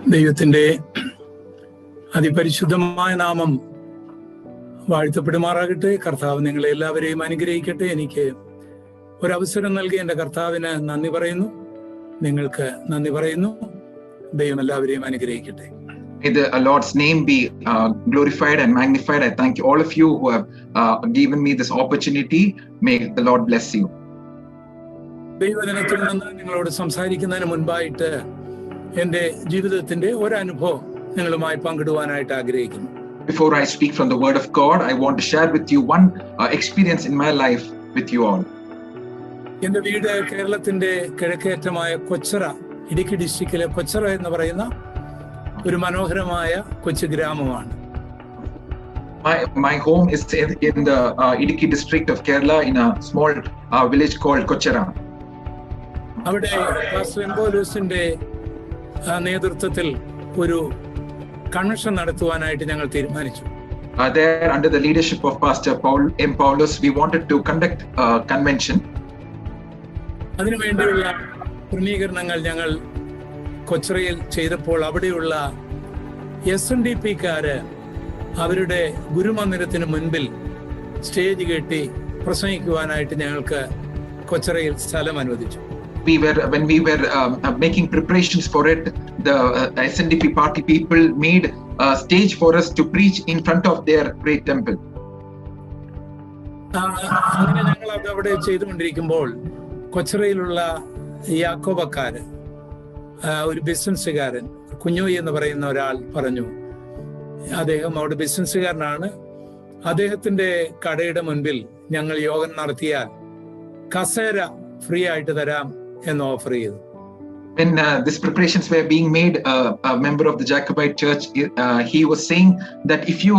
ദൈവത്തിൻ്റെ അതിപരിശുദ്ധമായ നാമം വാഴ്ത്തപ്പെടുമാറാകട്ടെ. കർത്താവ് നിങ്ങളെ എല്ലാവരെയും അനുഗ്രഹിക്കട്ടെ. എനിക്ക് ഒരവസരം നൽകി എൻ്റെ കർത്താവിന് നന്ദി പറയുന്നു. നിങ്ങൾക്ക് നന്ദി പറയുന്നു. ദൈവം എല്ലാവരെയും അനുഗ്രഹിക്കട്ടെ. May the Lord's name be glorified and magnified. I thank all of you who have given me this opportunity. May the Lord bless you. ദൈവദിനത്തിൽ നിന്ന് നിങ്ങളോട് സംസാരിക്കുന്നതിന് മുൻപായിട്ട് എൻ്റെ ജീവിതത്തിൻ്റെ ഒരനുഭവം നിങ്ങളുമായി പങ്കിടുവാനായിട്ട് ആഗ്രഹിക്കുന്നു. Before I speak from the word of God, I want to share with you one experience in my life with you all. എൻ്റെ വീട് കേരളത്തിൻ്റെ കിഴക്കേറ്റമായ കൊച്ചറ, ഇടുക്കി ഡിസ്ട്രിക്റ്റിലെ കൊച്ചറ എന്ന് പറയുന്ന ഒരു മനോഹരമായ കൊച്ചു ഗ്രാമമാണ്. My home is in the Idukki district of Kerala in a small village called Kochara. അവിടെ പാസ്റ്റർ എംപോലൂസിന്റെ നേതൃത്വത്തിൽ ഒരു കൺവെൻഷൻ നടത്തുവാനായിട്ട് ഞങ്ങൾ തീരുമാനിച്ചു. There, under the leadership of Pastor M. Paulus, we wanted to conduct a convention. അതിനുവേണ്ടിയുള്ള ക്രമീകരണങ്ങൾ ഞങ്ങൾ കൊച്ചറയിൽ ചെയ്തപ്പോൾ അവിടെയുള്ള SNDP-ക്കാര് അവരുടെ ഗുരുമന്ദിരത്തിന് മുൻപിൽ സ്റ്റേജ് കെട്ടി പ്രസംഗിക്കുവാനായിട്ട് ഞങ്ങൾക്ക് കൊച്ചറയിൽ സ്ഥലം അനുവദിച്ചു. When we were making preparations for it, the SNDP party people made a stage for us to preach in front of their great temple. അങ്ങനെ ഞങ്ങൾ അവിടെ ചെയ്തുകൊണ്ടിരിക്കുമ്പോൾ കൊച്ചറയിലുള്ള യാക്കോബക്കാര്, ഒരു ബിസിനസ്സുകാരൻ കുഞ്ഞോയി എന്ന് പറയുന്ന ഒരാൾ പറഞ്ഞു, അദ്ദേഹം അവിടെ ബിസിനസ്സുകാരനാണ്, അദ്ദേഹത്തിന്റെ കടയുടെ മുൻപിൽ ഞങ്ങൾ യോഗം നടത്തിയാൽ കസേര ഫ്രീ ആയിട്ട് തരാം എന്ന് ഓഫർ ചെയ്തു. When these preparations were being made, a member of the Jacobite church, he was saying that if you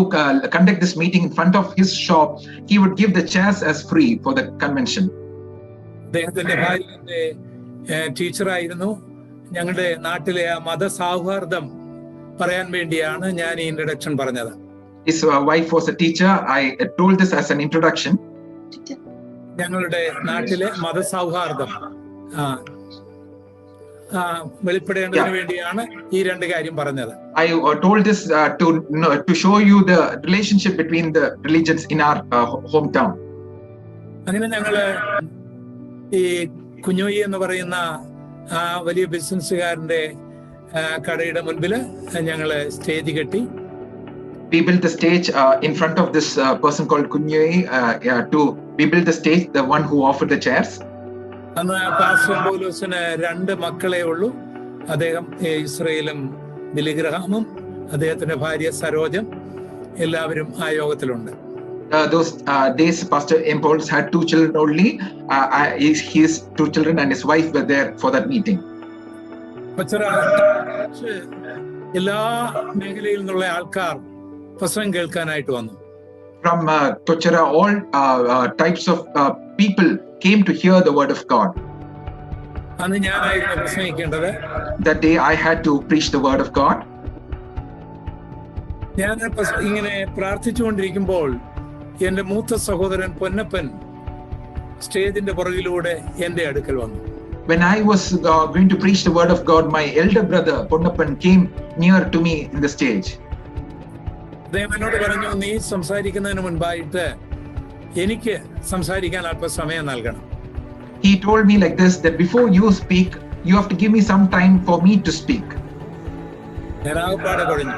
conduct this meeting in front of his shop, he would give the chairs as free for the convention. അദ്ദേഹത്തിന്റെ ഭാര്യ ടീച്ചറായിരുന്നു. ഞങ്ങളുടെ നാട്ടിലെ ആ മതസൗഹാർദ്ദം പറയാൻ വേണ്ടിയാണ് ഞാൻ ഈ ഇൻട്രൊഡക്ഷൻ പറഞ്ഞത്. His wife was a teacher. I told this as an introduction. ഞങ്ങളുടെ നാട്ടിലെ മതസൗഹാർദ്ദം വെളിപ്പെടേണ്ടതിന് വേണ്ടിയാണ് ഈ രണ്ട് കാര്യം പറഞ്ഞത്. I told this to show you the relationship between the religions in our hometown. അങ്ങനെ ഞങ്ങള് ഈ കുഞ്ഞോയി എന്ന് പറയുന്ന ആ വലിയ ബിസിനസ്സുകാരന്റെ കടയുടെ മുൻപില് ഞങ്ങള് സ്റ്റേജ് കെട്ടി. We built the stage in front of this person called Kunyoyi. We built the stage, the one who offered the chairs. അന്ന് പാസ്റ്റർ പൗലോസിന് 2 മക്കളെ ഉള്ളൂ. അദ്ദേഹം ഇസ്രയേലും ബിലിഗ്രഹാമും അദ്ദേഹത്തിന്റെ ഭാര്യ സരോജം എല്ലാവരും ആ യോഗത്തിലുണ്ട്. Those days, Pastor M. Paulus had 2 children only. His 2 children and his wife were there for that meeting. എല്ലാ മേഖലയിൽ നിന്നുള്ള ആൾക്കാർ പ്രസംഗം കേൾക്കാനായിട്ട് വന്നു. From Kochara, all types of people came to hear the word of God. അന്ന് ഞാനായിരുന്നു പ്രസംഗിക്കേണ്ടത്. That day I had to preach the word of God. ഞാൻ ഇങ്ങനെ പ്രാർത്ഥിച്ചുകൊണ്ടിരിക്കുമ്പോൾ എന്റെ മൂത്ത സഹോദരൻ പൊന്നപ്പൻ സ്റ്റേജിന്റെ പുറകിലൂടെ എന്റെ അടുക്കൽ വന്നു. When I was going to preach the word of God, my elder brother Ponnappan came near to me in the stage. അദ്ദേഹം എന്നോട് പറഞ്ഞു, നീ സംസാരിക്കുന്നതിന് മുൻപായിട്ട് എനിക്ക് സംസാരിക്കാൻ അല്പസമയം നൽകണം. He told me like this, that before you speak, you have to give me some time for me to speak. ഞാൻ ആകപ്പാടെ കുഴഞ്ഞു.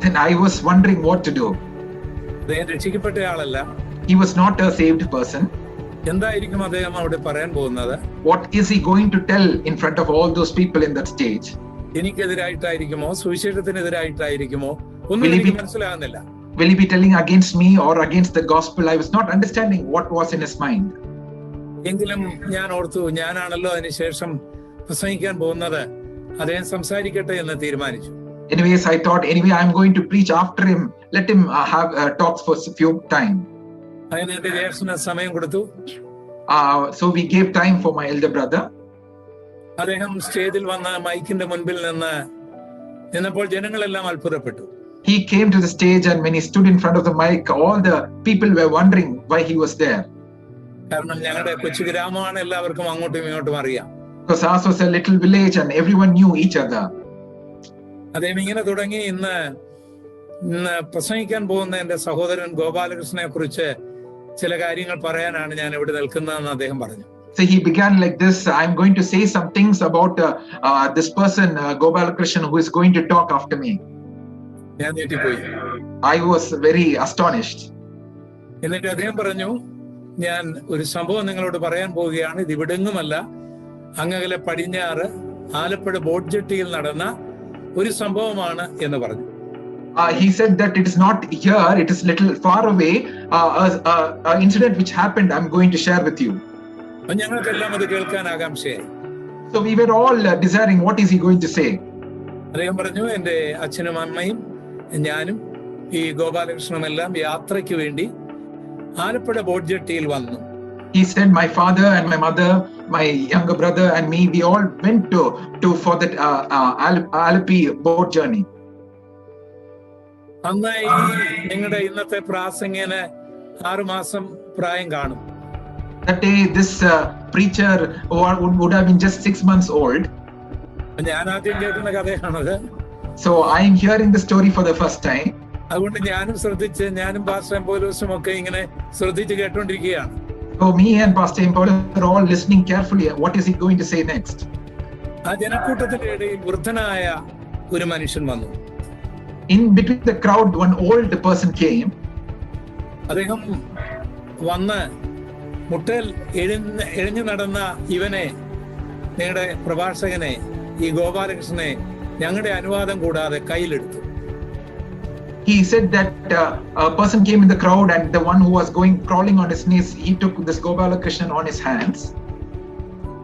Then I was wondering what to do. അദ്ദേഹം രക്ഷിക്കപ്പെട്ട ആളല്ല. He was not a saved person. എന്തായിരിക്കും അദ്ദേഹം അവിടെ പറയാൻ പോകുന്നത്? What is he going to tell in front of all those people in that stage? എനിക്കെതിരായിട്ടായിരിക്കുമോ സുവിശേഷത്തിനെതിരായിട്ടായിരിക്കുമോ ഒന്നും എനിക്ക് മനസ്സിലാകുന്നില്ല. Will he be telling against me or against the gospel? I was not understanding what was in his mind. എങ്കിലും ഞാൻ ഓർത്തു, ഞാനാണല്ലോ അതിനുശേഷം പ്രസംഗിക്കാൻ പോകുന്നത്, അദ്ദേഹം സംസാരിക്കട്ടെ എന്ന് തീരുമാനിച്ചു. Anyways, I thought, anyway, I'm going to preach after him. Let him have talks for a few time. അങ്ങനെ എന്റെ ജ്യേഷ്ഠന് സമയം കൊടുത്തു. So we gave time for my elder brother. അദ്ദേഹം സ്റ്റേജിൽ വന്ന മൈക്കിന്റെ മുൻപിൽ നിന്നപ്പോൾ ജനങ്ങളെല്ലാം അത്ഭുതപ്പെട്ടു. He came to the stage, and when he stood in front of the mic, all the people were wondering why he was there. കാരണം ഞങ്ങളുടെ കൊച്ചു ഗ്രാമമാണ്, എല്ലാവർക്കും അങ്ങോട്ടും ഇങ്ങോട്ടും അറിയാം. Because ours was a little village and everyone knew each other. അദ്ദേഹം ഇങ്ങനെ തുടങ്ങി, ഇന്ന് പ്രസംഗിക്കാൻ പോകുന്ന എന്റെ സഹോദരൻ ഗോപാലകൃഷ്ണനെ കുറിച്ച് ചില കാര്യങ്ങൾ പറയാനാണ് ഞാൻ ഇവിടെ നിൽക്കുന്നതെന്ന് അദ്ദേഹം പറഞ്ഞു. So he began like this: I'm going to say some things about this person, Gopalakrishnan, who is going to talk after me. ഞാൻ ഞെട്ടിപ്പോയി. I was very astonished. എന്നിട്ട് അദ്ദേഹം പറഞ്ഞു, ഞാൻ ഒരു സംഭവം നിങ്ങളോട് പറയാൻ പോവുകയാണ്. ഇത് ഇവിടെങ്ങുമല്ല, അങ്ങകലെ പടിഞ്ഞാറ് ആലപ്പുഴ ബോട്ട് ജെട്ടിയിൽ നടന്ന ഒരു സംഭവമാണ് എന്ന് പറഞ്ഞു. He said that it is not here, it is little far away, an incident which happened, I'm going to share with you. ഞങ്ങൾക്കെല്ലാം അത് കേൾക്കാൻ ആകാംക്ഷയായി. So we were all desiring what is he going to say. അദ്ദേഹം പറഞ്ഞു, എന്റെ അച്ഛനും അമ്മയും ഞാനും ഈ ഗോപാലകൃഷ്ണനെല്ലാം യാത്രയ്ക്ക് വേണ്ടി ആലപ്പുഴ ബോട്ട് ജെട്ടിയിൽ വന്നു. He said, my father and my mother, my younger brother and me, we all went to for that Alleppey boat journey. അന്നായി നിങ്ങളുടെ ഇന്നത്തെ പ്രാസംഗികന് 6 മാസം പ്രായം കാണും. That day this preacher would have been just 6 months old. ഞാൻ ആദ്യം കേൾക്കുന്ന കഥയാണത്. So I am hearing the story for the first time. അതുകൊണ്ട് ഞാനും പാസ്റ്റർ പൗലോസും ഒക്കെ ഇങ്ങനെ ശ്രദ്ധിച്ച് കേട്ടോണ്ടിരിക്കുകയാണ്. So me and Pastor Paul are all listening carefully. What is he going to say next? ആ ജനക്കൂട്ടത്തിന്റെ ഇടയിൽ വൃദ്ധനായ ഒരു മനുഷ്യൻ വന്നു. In between the crowd, one old person came. അദ്ദേഹം വന്ന് മുട്ടൽ എഴിഞ്ഞു നടന്ന ഇവനെ, നിങ്ങളുടെ പ്രഭാഷകനെ, ഈ ഗോപാലകൃഷ്ണനെ ഞങ്ങളുടെ അനുവാദം കൂടാതെ കയ്യിലെടുത്തു. He said that a person came in the crowd and the one who was crawling on his knees, he took this Gopalakrishnan on his hands.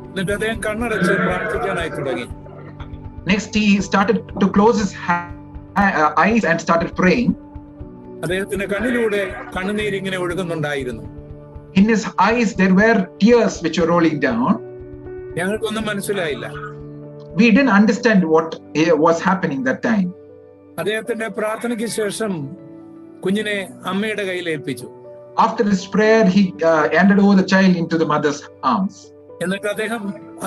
എന്നിട്ട് അദ്ദേഹം കണ്ണടച്ച് പ്രാർത്ഥിക്കാനായി തുടങ്ങി. Next he started to close his eyes and started praying. അദ്ദേഹത്തിന്റെ കണ്ണിലൂടെ കണ്ണുനീരിങ്ങനെ ഒഴുകുന്നുണ്ടായിരുന്നു. In his eyes there were tears which were rolling down. ഞങ്ങൾക്കൊന്നും മനസ്സിലായില്ല. We didn't understand what was happening that time. അദ്ദേഹത്തിന്റെ പ്രാർത്ഥനയ്ക്ക് ശേഷം കുഞ്ഞിനെ അമ്മയുടെ കയ്യിൽ ഏൽപ്പിച്ചു. After this prayer he handed over the child into the mother's arms. എന്നിട്ട്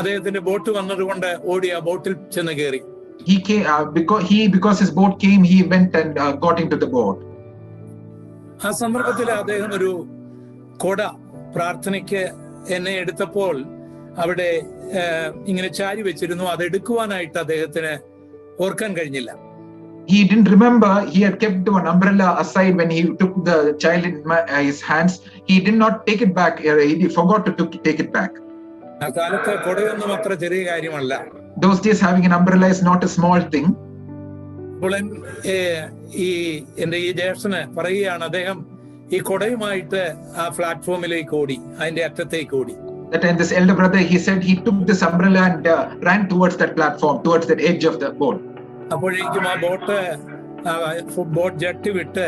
അദ്ദേഹത്തിന്റെ ബോട്ട് വന്നതുകൊണ്ട് ഓടി ആ ബോട്ടിൽ ചെന്ന് കയറി. He came because his boat came, he went and got into the boat. ആ സന്ദർഭത്തിൽ അദ്ദേഹം ഒരു കൊട പ്രാർത്ഥനയ്ക്ക് എന്നെ എടുത്തപ്പോൾ അവിടെ ഇങ്ങനെ ചാരി വെച്ചിരുന്നു. അത് എടുക്കുവാനായിട്ട് അദ്ദേഹത്തിന് ഓർക്കാൻ കഴിഞ്ഞില്ല. He didn't remember. He had kept one umbrella aside when he took the child in his hands. He did not take it back. He forgot to take it back. ആ കാലത്ത് കൊടയൊന്നും അത്ര ചെറിയ കാര്യമല്ല. Those days having an umbrella is not a small thing. അപ്പോൾ എന്റെ ഈ ജ്യേഷ്ഠന് പറയുകയാണ്, അദ്ദേഹം ഈ കൊടയുമായിട്ട് ആ പ്ലാറ്റ്ഫോമിലേക്ക് ഓടി, അതിന്റെ അറ്റത്തേക്ക് ഓടി. That and this elder brother, he said he took this umbrella and ran towards that platform, towards that edge of the boat. അപ്പോഴേക്കും ആ ബോട്ട് ജെട്ടി വിട്ട്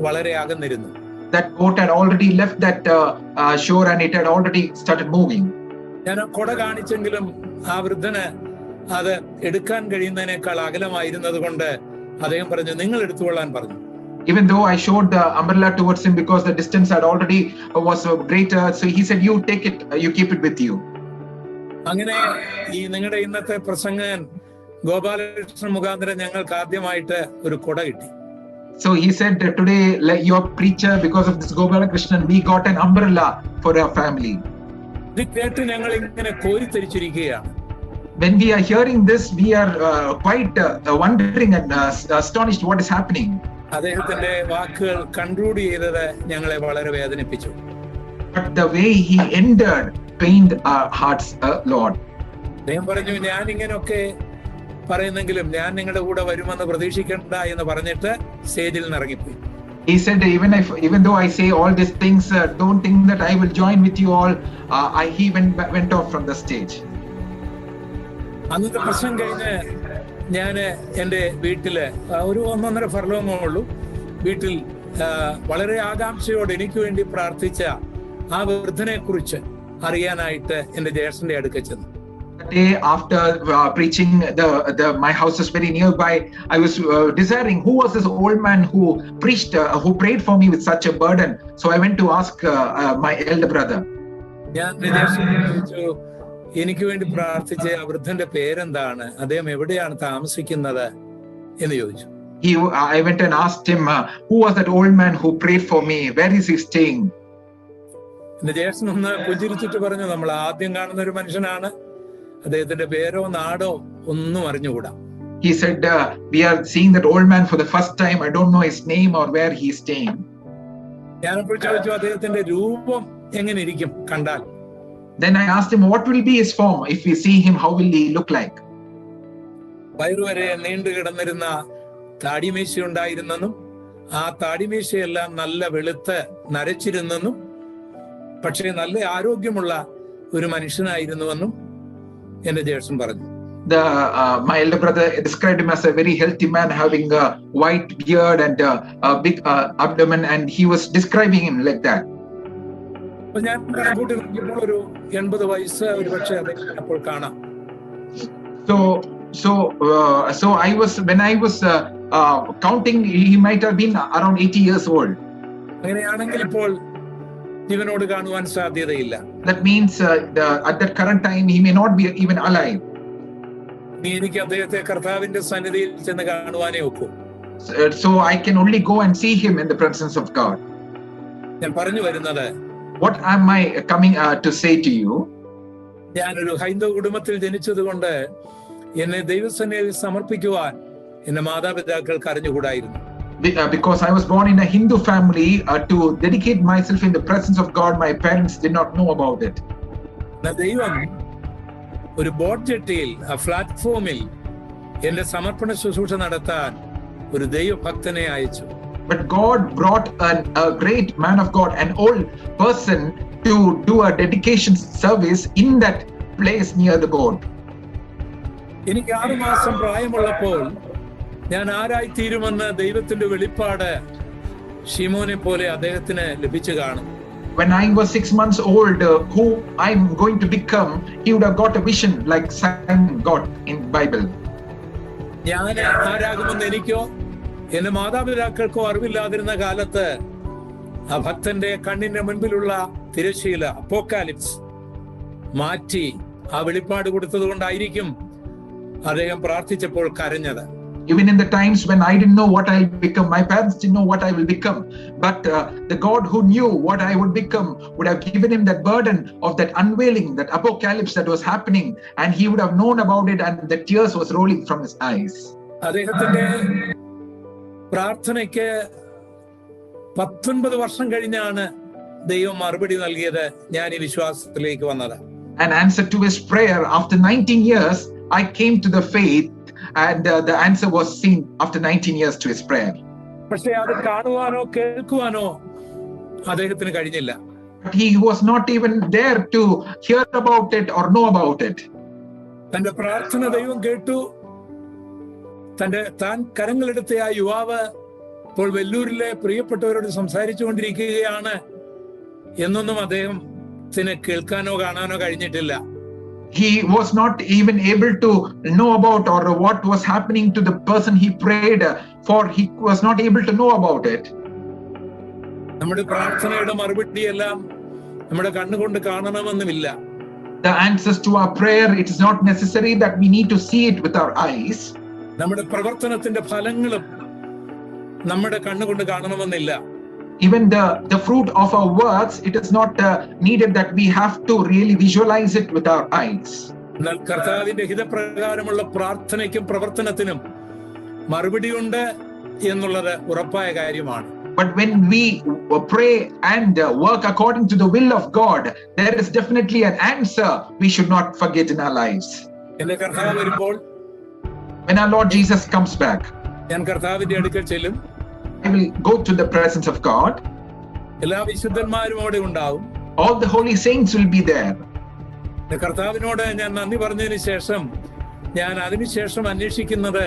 വളരെ അകന്നിരുന്നു. That boat had already left that shore and it had already started moving. ഞാൻ കൊട കാണിച്ചെങ്കിലും ആ വൃദ്ധന് അത് എടുക്കാൻ കഴിയുന്നതിനേക്കാൾ അകലമായിരുന്നത് കൊണ്ട് അദ്ദേഹം പറഞ്ഞു, നിങ്ങൾ എടുത്തുകൊള്ളാൻ പറഞ്ഞു. Even though I showed the umbrella towards him because the distance had already was greater, so he said, you take it, you keep it with you. അങ്ങനെ ഈ നിങ്ങളുടെ ഇന്നത്തെ പ്രസംഗൻ ഗോപാലകൃഷ്ണൻ മുഖാന്തരം ഞങ്ങൾക്ക് ആദ്യമായിട്ട് ഒരു കൊട കിട്ടി. So he said that today, like your preacher, because of this Gopalakrishnan, we got an umbrella for our family. ഇത് കേട്ട് ഞങ്ങൾ ഇങ്ങനെ കോരിത്തരിച്ചിരിക്കുകയാണ്. When we are hearing this, we are quite wondering and astonished what is happening. അദ്ദേഹത്തിന്റെ വാക്കുകൾ conclude ചെയ്തത് ഞങ്ങളെ വളരെ വേദനിപ്പിച്ചു. But the way he ended pained our hearts, Lord. അദ്ദേഹം പറഞ്ഞു, ഞാൻ ഇങ്ങനെയൊക്കെ പറയുന്നെങ്കിലും ഞാൻ നിങ്ങളുടെ കൂടെ വരുമെന്ന് പ്രതീക്ഷിക്കണ്ട എന്ന് പറഞ്ഞിട്ട് സ്റ്റേജിൽ നിന്ന് ഇറങ്ങിപ്പോയി. He said, even though I say all these things, don't think that I will join with you all. He went off from the stage. അന്നത്തെ പ്രശ്നം കഴിഞ്ഞ് ഞാൻ എൻ്റെ വീട്ടില് ഒരു 1.5 ഫർലോങ്ങേ ഉള്ളൂ. വീട്ടിൽ വളരെ ആകാംക്ഷയോടെ എനിക്ക് വേണ്ടി പ്രാർത്ഥിച്ച ആ വൃദ്ധനെ കുറിച്ച് അറിയാനായിട്ട് എൻ്റെ ജ്യേഷ്ഠന്റെ അടുക്കൽ ചെന്നു. Day after preaching, my house is very nearby. I was desiring who was this old man who preached, who prayed for me with such a burden. So I went to ask my elder brother. ഞാൻ ചോദിച്ചു, എനിക്ക് വേണ്ടി പ്രാർത്ഥിച്ച ആ വൃദ്ധന്റെ പേരെന്താണ്, അദ്ദേഹം എവിടെയാണ് താമസിക്കുന്നത് എന്ന് ചോദിച്ചു. I went and asked him, who was that old man who prayed for me? Where is he staying? എന്റെ ജ്യേഷ്ഠൻ ഒന്ന് പുഞ്ചിരിച്ചിട്ട് പറഞ്ഞു, നമ്മൾ ആദ്യം കാണുന്ന ഒരു മനുഷ്യനാണ്, അദ്ദേഹത്തിന്റെ പേരോ നാടോ ഒന്നും അറിഞ്ഞുകൂടാ. He said, we are seeing that old man for the first time. I don't know his name or where he is staying. ഞാനപ്പോൾ ചോദിച്ചു, അദ്ദേഹത്തിന്റെ രൂപം എങ്ങനെ ഇരിക്കും കണ്ടാൽ? Then I asked him, what will be his form? If we see him, how will he look like? വയറുവരെ നീണ്ടു കിടന്നിരുന്ന താടിമീശ ഉണ്ടായിരുന്നെന്നും ആ താടിമീശയെല്ലാം നല്ല വെളുത്ത് നരച്ചിരുന്നെന്നും പക്ഷേ നല്ല ആരോഗ്യമുള്ള ഒരു മനുഷ്യനായിരുന്നുവെന്നും എന്റെ ജ്യേഷ്ഠൻ പറഞ്ഞു. My elder brother described him as a very healthy man, having a white beard and a big abdomen, and he was describing him like that. അപ്പൊ ഞാൻ കണക്കൂട്ടി നോക്കിയപ്പോൾ ഒരു 80 വയസ്സ് ഒരു പക്ഷേ അദ്ദേഹം അപ്പോൾ കാണാം. So I was, when I was counting, he might have been around 80 years old. അങ്ങനെയാണെങ്കിൽ ഇപ്പോൾ ജീവനോട് കാണുവാൻ സാധ്യതയില്ല. That means at that current time he may not be even alive. എനിക്ക് അദ്ദേഹത്തെ കർത്താവിന്റെ സന്നിധിയിൽ ചെന്ന് കാണുവാനേ ഒക്കൂ. So I can only go and see him in the presence of God. ഞാൻ പറഞ്ഞു വരുന്നത്, what am I coming to say to you? ഞാനൊരു ഹൈന്ദവ കുടുംബത്തിൽ ജനിച്ചതുകൊണ്ട് എന്നെ ദൈവസന്നിധിയിൽ സമർപ്പിക്കുവാൻ എന്റെ മാതാപിതാക്കൾക്ക് അറിഞ്ഞുകൂടായിരുന്നു. Because I was born in a Hindu family, to dedicate myself in the presence of God, my parents did not know about it. ദൈവം ഒരു ബോട്ട് ജെട്ടിയിൽ, ആ പ്ലാറ്റ്ഫോമിൽ എന്റെ സമർപ്പണ ശുശ്രൂഷ നടത്താൻ ഒരു ദൈവഭക്തനെ അയച്ചു. But God brought a great man of God, an old person, to do a dedication service in that place near the boat. എനിക്ക് 6 മാസം പ്രായമുള്ളപ്പോൾ ഞാൻ ആരായിത്തീരുമെന്ന് ദൈവത്തിന്റെ വെളിപ്പാട് ശിമോനെ പോലെ അദ്ദേഹത്തിന് ലഭിച്ചു കാണും. When I was 6 months old, who I'm going to become, he would have got a vision like Simon got in Bible. ഞാൻ ആരാകുമെന്ന് എനിക്കോ എന്റെ മാതാപിതാക്കൾക്കോ അറിവില്ലാതിരുന്ന കാലത്ത് ആ ഭക്തന്റെ കണ്ണിന്റെ മുൻപിലുള്ള തിരശ്ശീല, അപ്പോക്കാലിപ്സ് മാറ്റി ആ വെളിപ്പാട് കൊടുത്തത് കൊണ്ടായിരിക്കും അദ്ദേഹം പ്രാർത്ഥിച്ചപ്പോൾ കരഞ്ഞത്. Even in the times when I didn't know what I'll become, my parents didn't know what I will become, but the God who knew what I would become would have given him that burden of that unveiling, that apocalypse that was happening, and he would have known about it, and the tears was rolling from his eyes. അദ്ദേഹത്തിന്റെ പ്രാർത്ഥനയ്ക്ക് 19 വർഷം കഴിഞ്ഞാണ് ദൈവം മറുപടി നൽകിയത്. ഞാൻ ഈ വിശ്വാസത്തിലേക്ക് വന്നത്. An answer to his prayer, after 19 years I came to the faith, and the answer was seen after 19 years to his prayer. പക്ഷേ അത് കാണുവാനോ കേൾക്കുവാനോ അദ്ദേഹത്തിന് കഴിഞ്ഞില്ല. But he was not even there to hear about it or know about it. തന്റെ പ്രാർത്ഥന ദൈവം കേട്ടു. താൻ കരങ്ങളെടുത്ത ആ യുവാവ് ഇപ്പോൾ വെല്ലൂരിലെ പ്രിയപ്പെട്ടവരോട് സംസാരിച്ചു കൊണ്ടിരിക്കുകയാണ് എന്നൊന്നും അദ്ദേഹത്തിന് കേൾക്കാനോ കാണാനോ കഴിഞ്ഞിട്ടില്ല. He was not even able to know about or what was happening to the person he prayed for. He was not able to know about it. നമ്മുടെ പ്രാർത്ഥനയുടെ മറുപടി എല്ലാം നമ്മുടെ കണ്ണുകൊണ്ട് കാണണമെന്നുമില്ല. The answers to our prayer, it is not necessary that we need to see it with our eyes. നമ്മുടെ പ്രവർത്തനത്തിന്റെ ഫലങ്ങളും നമ്മുടെ കണ്ണുകൊണ്ട് കാണണമെന്നില്ല. Even the fruit of our works, it is not needed that we have to really visualize it with our eyes. എന്നാൽ കർത്താവിന്റെ ഹിതപ്രകാരമുള്ള പ്രാർത്ഥനയ്ക്കും പ്രവർത്തനത്തിനും മറുപടിയുണ്ട് എന്നുള്ളത് ഉറപ്പായ കാര്യമാണ്. But when we pray and work according to the will of God, there is definitely an answer we should not forget in our lives. എന്റെ കർത്താവ് വരുമ്പോൾ, when our Lord Jesus comes back, ഞാൻ കർത്താവിന്റെ അടുക്കൽ ചെല്ലും. I will go to the presence of God. എല്ലാ വിശുദ്ധന്മാരും അവിടെ ഉണ്ടാവും. All the holy saints will be there. കർത്താവിനോട് ഞാൻ നന്ദി പറഞ്ഞതിന് ശേഷം ഞാൻ അതിനുശേഷം അന്വേഷിക്കുന്നത്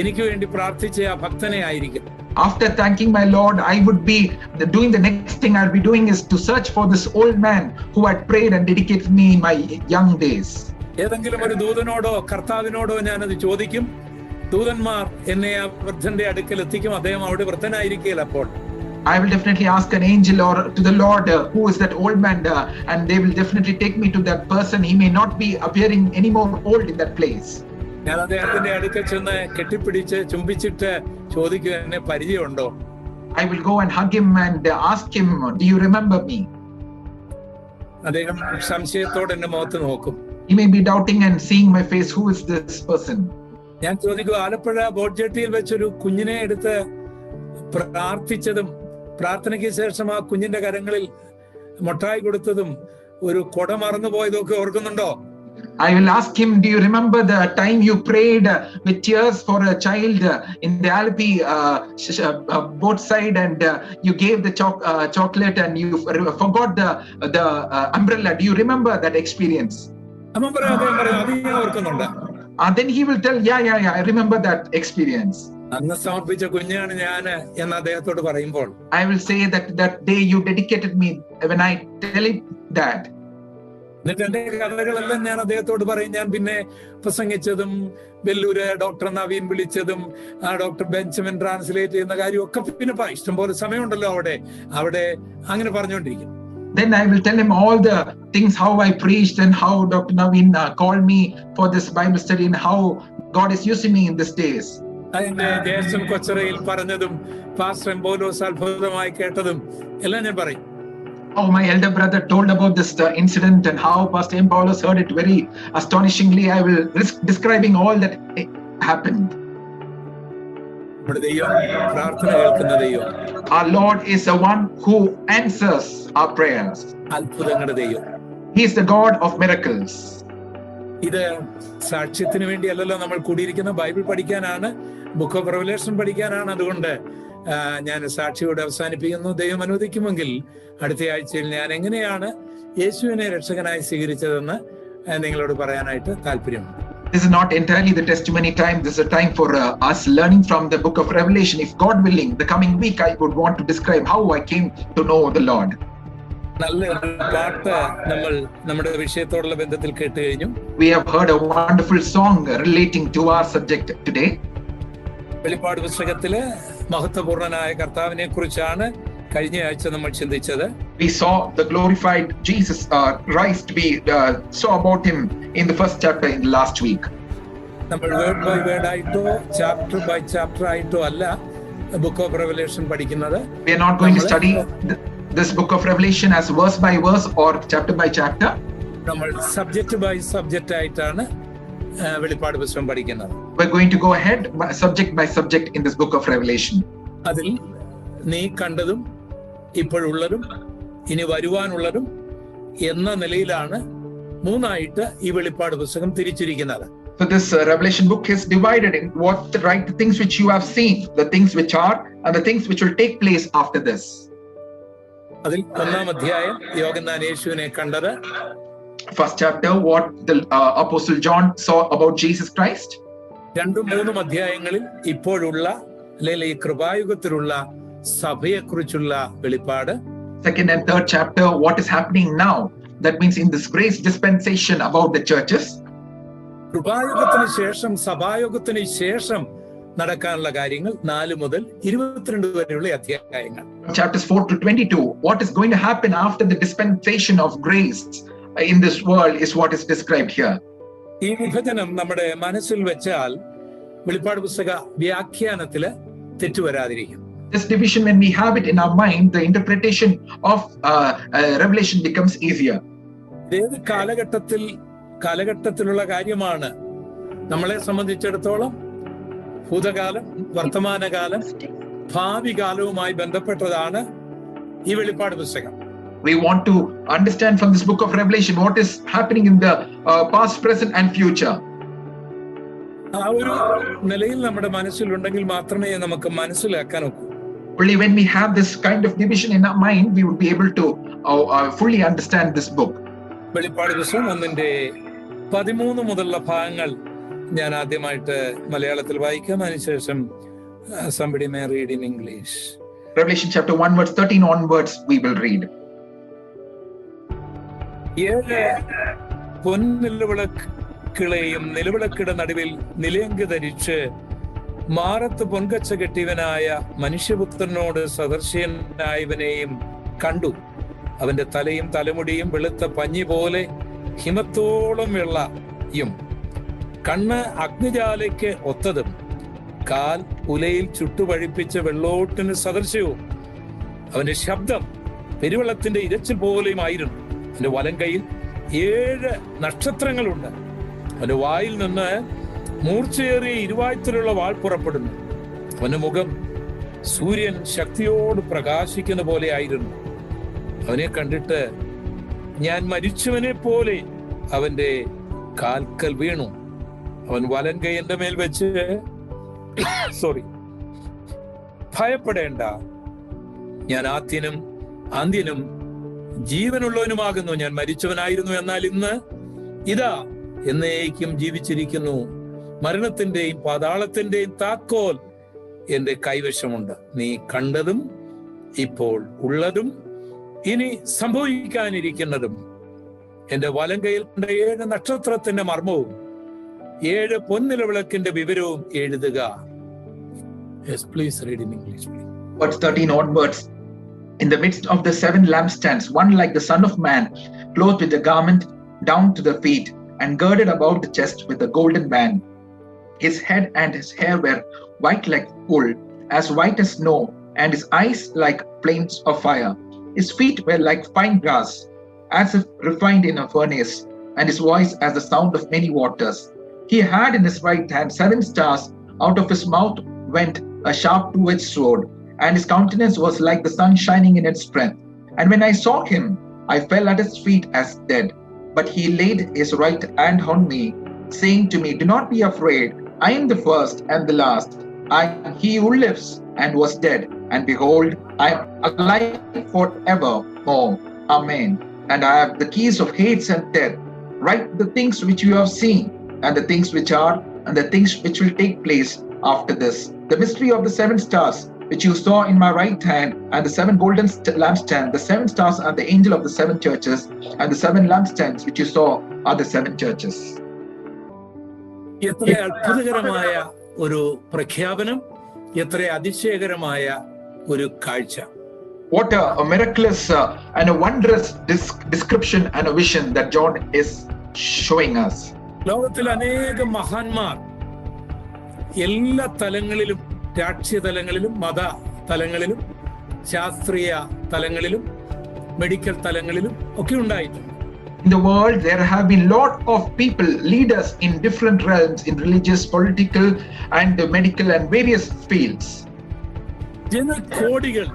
എനിക്ക് വേണ്ടി പ്രാർത്ഥിച്ച ആ ഭക്തനെ ആയിരിക്കും. After thanking my Lord, I would be doing the next thing I'll be doing is to search for this old man who had prayed and dedicated me in my young days. ഏതെങ്കിലും ഒരു ദൂതനോടോ കർത്താവിനോടോ ഞാനത് ചോദിക്കും. ദൂതന്മാർ എന്നെ ആ വൃദ്ധന്റെ അടുക്കൽ എത്തിക്കും. അദ്ദേഹം അവിടെ വൃദ്ധനായിരിക്കില്ല. അപ്പോൾ I will definitely ask an angel or to the Lord, who is that old man, and they will definitely take me to that person. He may not be appearing any more old in that place. ഞാൻ അദ്ദേഹത്തിന്റെ അടുക്കൽ ചെന്ന് കെട്ടിപ്പിടിച്ച് ചുംബിച്ചിട്ട് ചോദിക്കും, എന്നെ പരിചയമുണ്ടോ? I will go and hug him and ask him, do you remember me? അദ്ദേഹം സംശയത്തോടെ എന്റെ മുഖത്ത് നോക്കും. He may be doubting and seeing my face, who is this person? ഞാൻ ചോദിക്കും, ആലപ്പുഴ ബോട്ട് ജെട്ടിയിൽ വെച്ചൊരു കുഞ്ഞിനെ എടുത്ത് പ്രാർത്ഥിച്ചതും പ്രാർത്ഥനയ്ക്ക് ശേഷം ആ കുഞ്ഞിന്റെ കരങ്ങളിൽ മുട്ടായി കൊടുത്തതും ഒരു കൊട മറന്നു പോയതൊക്കെ ഓർക്കുന്നുണ്ടോ? I will ask him, do you remember the time you prayed with tears for a child in the Alpi boat side, and you gave the chocolate and you forgot the umbrella? Do you remember that experience? Then he will tell, yeah, I remember that experience. അന്ന് സമർപ്പിച്ച കുഞ്ഞാണ് ഞാൻ എന്ന് അദ്ദേഹത്തോട് പറയുമ്പോൾ, I will say that day you dedicated me. When I tell it that, എന്നിട്ട് എന്റെ കഥകളെല്ലാം ഞാൻ അദ്ദേഹത്തോട് പറയും. ഞാൻ പിന്നെ പ്രസംഗിച്ചതും വെല്ലൂര് ഡോക്ടർ നവീൻ വിളിച്ചതും ആ ഡോക്ടർ ബെഞ്ചമിൻ ട്രാൻസ്ലേറ്റ് ചെയ്യുന്ന കാര്യമൊക്കെ പിന്നെ ഇഷ്ടംപോലെ സമയമുണ്ടല്ലോ അവിടെ അങ്ങനെ പറഞ്ഞുകൊണ്ടിരിക്കും. Then I will tell him all the things, how I preached and how Dr. Naveen called me for this Bible study and how God is using me in these days. അതിന്റെ ജ്യേഷ്ഠൻ കൊച്ചറയിൽ പറഞ്ഞതും പാസ്റ്റർ എംബോലോസ് അത്ഭുതമായി കേട്ടതും എല്ലാം ഞാൻ പറയും. How my elder brother told about this incident and how Pastor M. Paulus heard it very astonishingly. I will risk describing all that happened. Our Lord is the one who answers our prayers. He is the God of miracles. ഇത് സാക്ഷ്യത്തിന് വേണ്ടിയല്ലല്ലോ നമ്മൾ കൂടിയിരിക്കുന്ന, Bible പഠിക്കാനാണ്, book of revelation പഠിക്കാനാണ്. അതുകൊണ്ട് ഞാൻ സാക്ഷിയോട് അവസാനിപ്പിക്കുന്നു. ദൈവം അനുവദിക്കുമെങ്കിൽ അടുത്ത ആഴ്ചയിൽ ഞാൻ എങ്ങനെയാണ് യേശുവിനെ രക്ഷകനായി സ്വീകരിച്ചതെന്ന് നിങ്ങളോട് പറയാനായിട്ട് താല്പര്യമുണ്ട്. This is not entirely the testimony time. This is a time for us learning from the book of Revelation. If God willing, the coming week I would want to describe how I came to know the Lord. നല്ല പാട്ട് നമ്മൾ നമ്മുടെ വിഷയത്തോടുള്ള ബന്ധത്തിൽ കേട്ട് കഴിഞ്ഞു. We have heard a wonderful song relating to our subject today. വെളിപ്പാട് പുസ്തകത്തിലെ മഹത്വപൂർണനായ കർത്താവിനെ കുറിച്ചാണ് കഴിഞ്ഞ ആഴ്ച നമ്മൾ ചിന്തിച്ചത്. We saw the glorified Jesus rise to be saw about him in the first chapter in the last week. നമ്മൾ വേർഡ് ബൈ വേർഡ് ആയിട്ടോ ചാപ്റ്റർ ബൈ ചാപ്റ്റർ ആയിട്ടോ അല്ല ബുക്ക് ഓഫ് റെവലേഷൻ പഠിക്കുന്നത്. We are not going to study this book of Revelation as verse by verse or chapter by chapter. നമ്മൾ subject by subject ആയിട്ടാണ് വെളിപ്പാട് പുസ്തകം പഠിക്കുന്നത്. We're going to go ahead subject by subject in this book of Revelation. അതിൽ നീ കണ്ടതും ഇപ്പോഴുള്ളതും ഇനി വരുവാനുള്ളതും എന്ന നിലയിലാണ് മൂന്നായിട്ട് ഈ വെളിപ്പാട് പുസ്തകം തിരിച്ചിരിക്കുന്നത്. So this Revelation book is divided in what the right things which you have seen, the things which are, and the things which will take place after this. അതിൽ ഒന്നാം അധ്യായം യോഹന്നാൻ യേശുവിനെ കണ്ടത്. First chapter, what the Apostle John saw about Jesus Christ. രണ്ടും മൂന്നും അധ്യായങ്ങളിൽ ഇപ്പോഴുള്ള അല്ലെങ്കിൽ ഈ കൃപായുഗത്തിലുള്ള സഭയെക്കുറിച്ചുള്ള വെളിപ്പാട്. Second and third chapter, what is happening now. That means in this grace dispensation about the churches. കൃപായുഗത്തിന് ശേഷം സഭായുഗത്തിന് ശേഷം നടക്കാനുള്ള കാര്യങ്ങൾ 4 മുതൽ 22 വരെയുള്ള അധ്യായങ്ങൾ. Chapters 4 to 22, what is going to happen after the dispensation of grace in this world is what is described here. ഈ വിഭജനം നമ്മുടെ മനസ്സിൽ വെച്ചാൽ വെളിപ്പാട് പുസ്തക വ്യാഖ്യാനത്തില് തെറ്റുവരാതിരിക്കും. This division, when we have it in our mind, the interpretation of Revelation becomes easier. ഏത് കാലഘട്ടത്തിലുള്ള കാര്യമാണ് നമ്മളെ സംബന്ധിച്ചിടത്തോളം ഭൂതകാലം, വർത്തമാനകാലം, ഭാവി കാലവുമായി ബന്ധപ്പെട്ടതാണ് ഈ വെളിപ്പാട് പുസ്തകം. We want to understand from this book of Revelation what is happening in the past, present and future. ആ ഒരു നിലയിൽ നമ്മുടെ മനസ്സിലുണ്ടെങ്കിൽ മാത്രമേ നമുക്ക് മനസ്സിലാക്കാൻ ഒക്കൂ. Only when we have this kind of division in our mind, we will be able to fully understand this book. വെളിപ്പാട് പുസ്തകം 1-13 മുതലുള്ള ഭാഗങ്ങൾ ഞാൻ ആദ്യമായിട്ട് മലയാളത്തിൽ വായിക്കാം. അതിനുശേഷം somebody may read in English. Revelation chapter 1 verse 13 onwards we will read. പൊൻനിലവിളക്കുകളെയും നിലവിളക്കിടെ നടുവിൽ നിലയങ്കി ധരിച്ച് മാറത്ത് പൊൻകച്ച കെട്ടിയവനായ മനുഷ്യപുത്രനോട് സദൃശ്യനായവനെയും കണ്ടു. അവന്റെ തലയും തലമുടിയും വെളുത്ത പഞ്ഞി പോലെ ഹിമത്തോളം വെള്ളയും കണ്ണ് അഗ്നിജാലയ്ക്ക് ഒത്തതും കാൽ ഉലയിൽ ചുട്ടുപഴിപ്പിച്ച വെള്ളോട്ടിന് സദൃശവും. അവന്റെ ശബ്ദം പെരുവെള്ളത്തിന്റെ ഇരച്ചിൽ പോലെയുമായിരുന്നു. അവന്റെ വലം കൈയിൽ 7 നക്ഷത്രങ്ങളുണ്ട്. അവന്റെ വായിൽ നിന്ന് മൂർച്ചയേറിയ ഇരുവായ്ത്തിലുള്ള വാൾ പുറപ്പെടുന്നു. അവന്റെ മുഖം സൂര്യൻ ശക്തിയോട് പ്രകാശിക്കുന്ന പോലെ ആയിരുന്നു. അവനെ കണ്ടിട്ട് ഞാൻ മരിച്ചവനെ പോലെ അവന്റെ കാൽക്കൽ വീണു. അവൻ വലം കൈ എന്റെ മേൽ വെച്ച് ഭയപ്പെടേണ്ട, ഞാൻ ആദ്യനും അന്ത്യനും ജീവനുള്ളവനുമാകുന്നു. ഞാൻ മരിച്ചവനായിരുന്നു, എന്നാൽ ഇന്ന് ഇതാ എന്നേക്കും ജീവിച്ചിരിക്കുന്നു. മരണത്തിന്റെയും പാതാളത്തിന്റെയും താക്കോൽ എന്റെ കൈവശമുണ്ട്. നീ കണ്ടതും ഇപ്പോൾ ഉള്ളതും ഇനി സംഭവിക്കാനിരിക്കുന്നതും എന്റെ വലം കൈയിൽ കണ്ട 7 നക്ഷത്രത്തിന്റെ മർമ്മവും 7 പൊൻനിലവിളക്കിന്റെ വിവരവും എഴുതുക. Yes, please read in English, please. Verse 13 onwards. In the midst of the 7 lampstands, one like the Son of Man, clothed with a garment down to the feet, and girded about the chest with a golden band. His head and his hair were white like wool, as white as snow, and his eyes like flames of fire. His feet were like fine brass, as if refined in a furnace, and his voice as the sound of many waters. He had in his right hand 7 stars. Out of his mouth went a sharp 2-edged sword, and his countenance was like the sun shining in its strength. And when I saw him, I fell at his feet as dead. But he laid his right hand on me, saying to me, "Do not be afraid. I am the first and the last. I am he who lives and was dead, and behold, I am alive forevermore. Amen. And I have the keys of Hades and death. Write the things which you have seen, and the things which are, and the things which will take place after this. The mystery of the 7 stars which you saw in my right hand, and the 7 golden lampstands. The 7 stars are the angel of the 7 churches, and the 7 lampstands which you saw are the 7 churches." എത്ര അത്ഭുതകരമായ ഒരു പ്രഖ്യാപനം, എത്ര അതിശയകരമായ ഒരു കാഴ്ച. What a miraculous and a wondrous description and a vision that John is showing us. ലോകത്തിൽ അനേകം മഹാന്മാർ എല്ലാ തലങ്ങളിലും, രാഷ്ട്രീയ തലങ്ങളിലും, മത തലങ്ങളിലും, ശാസ്ത്രീയ തലങ്ങളിലും, മെഡിക്കൽ തലങ്ങളിലും ഒക്കെ ഉണ്ടായിട്ടുണ്ട്. In the world, there have been lot of people, leaders in different realms, in religious, political, and medical, and various fields. ജനകോടികൾ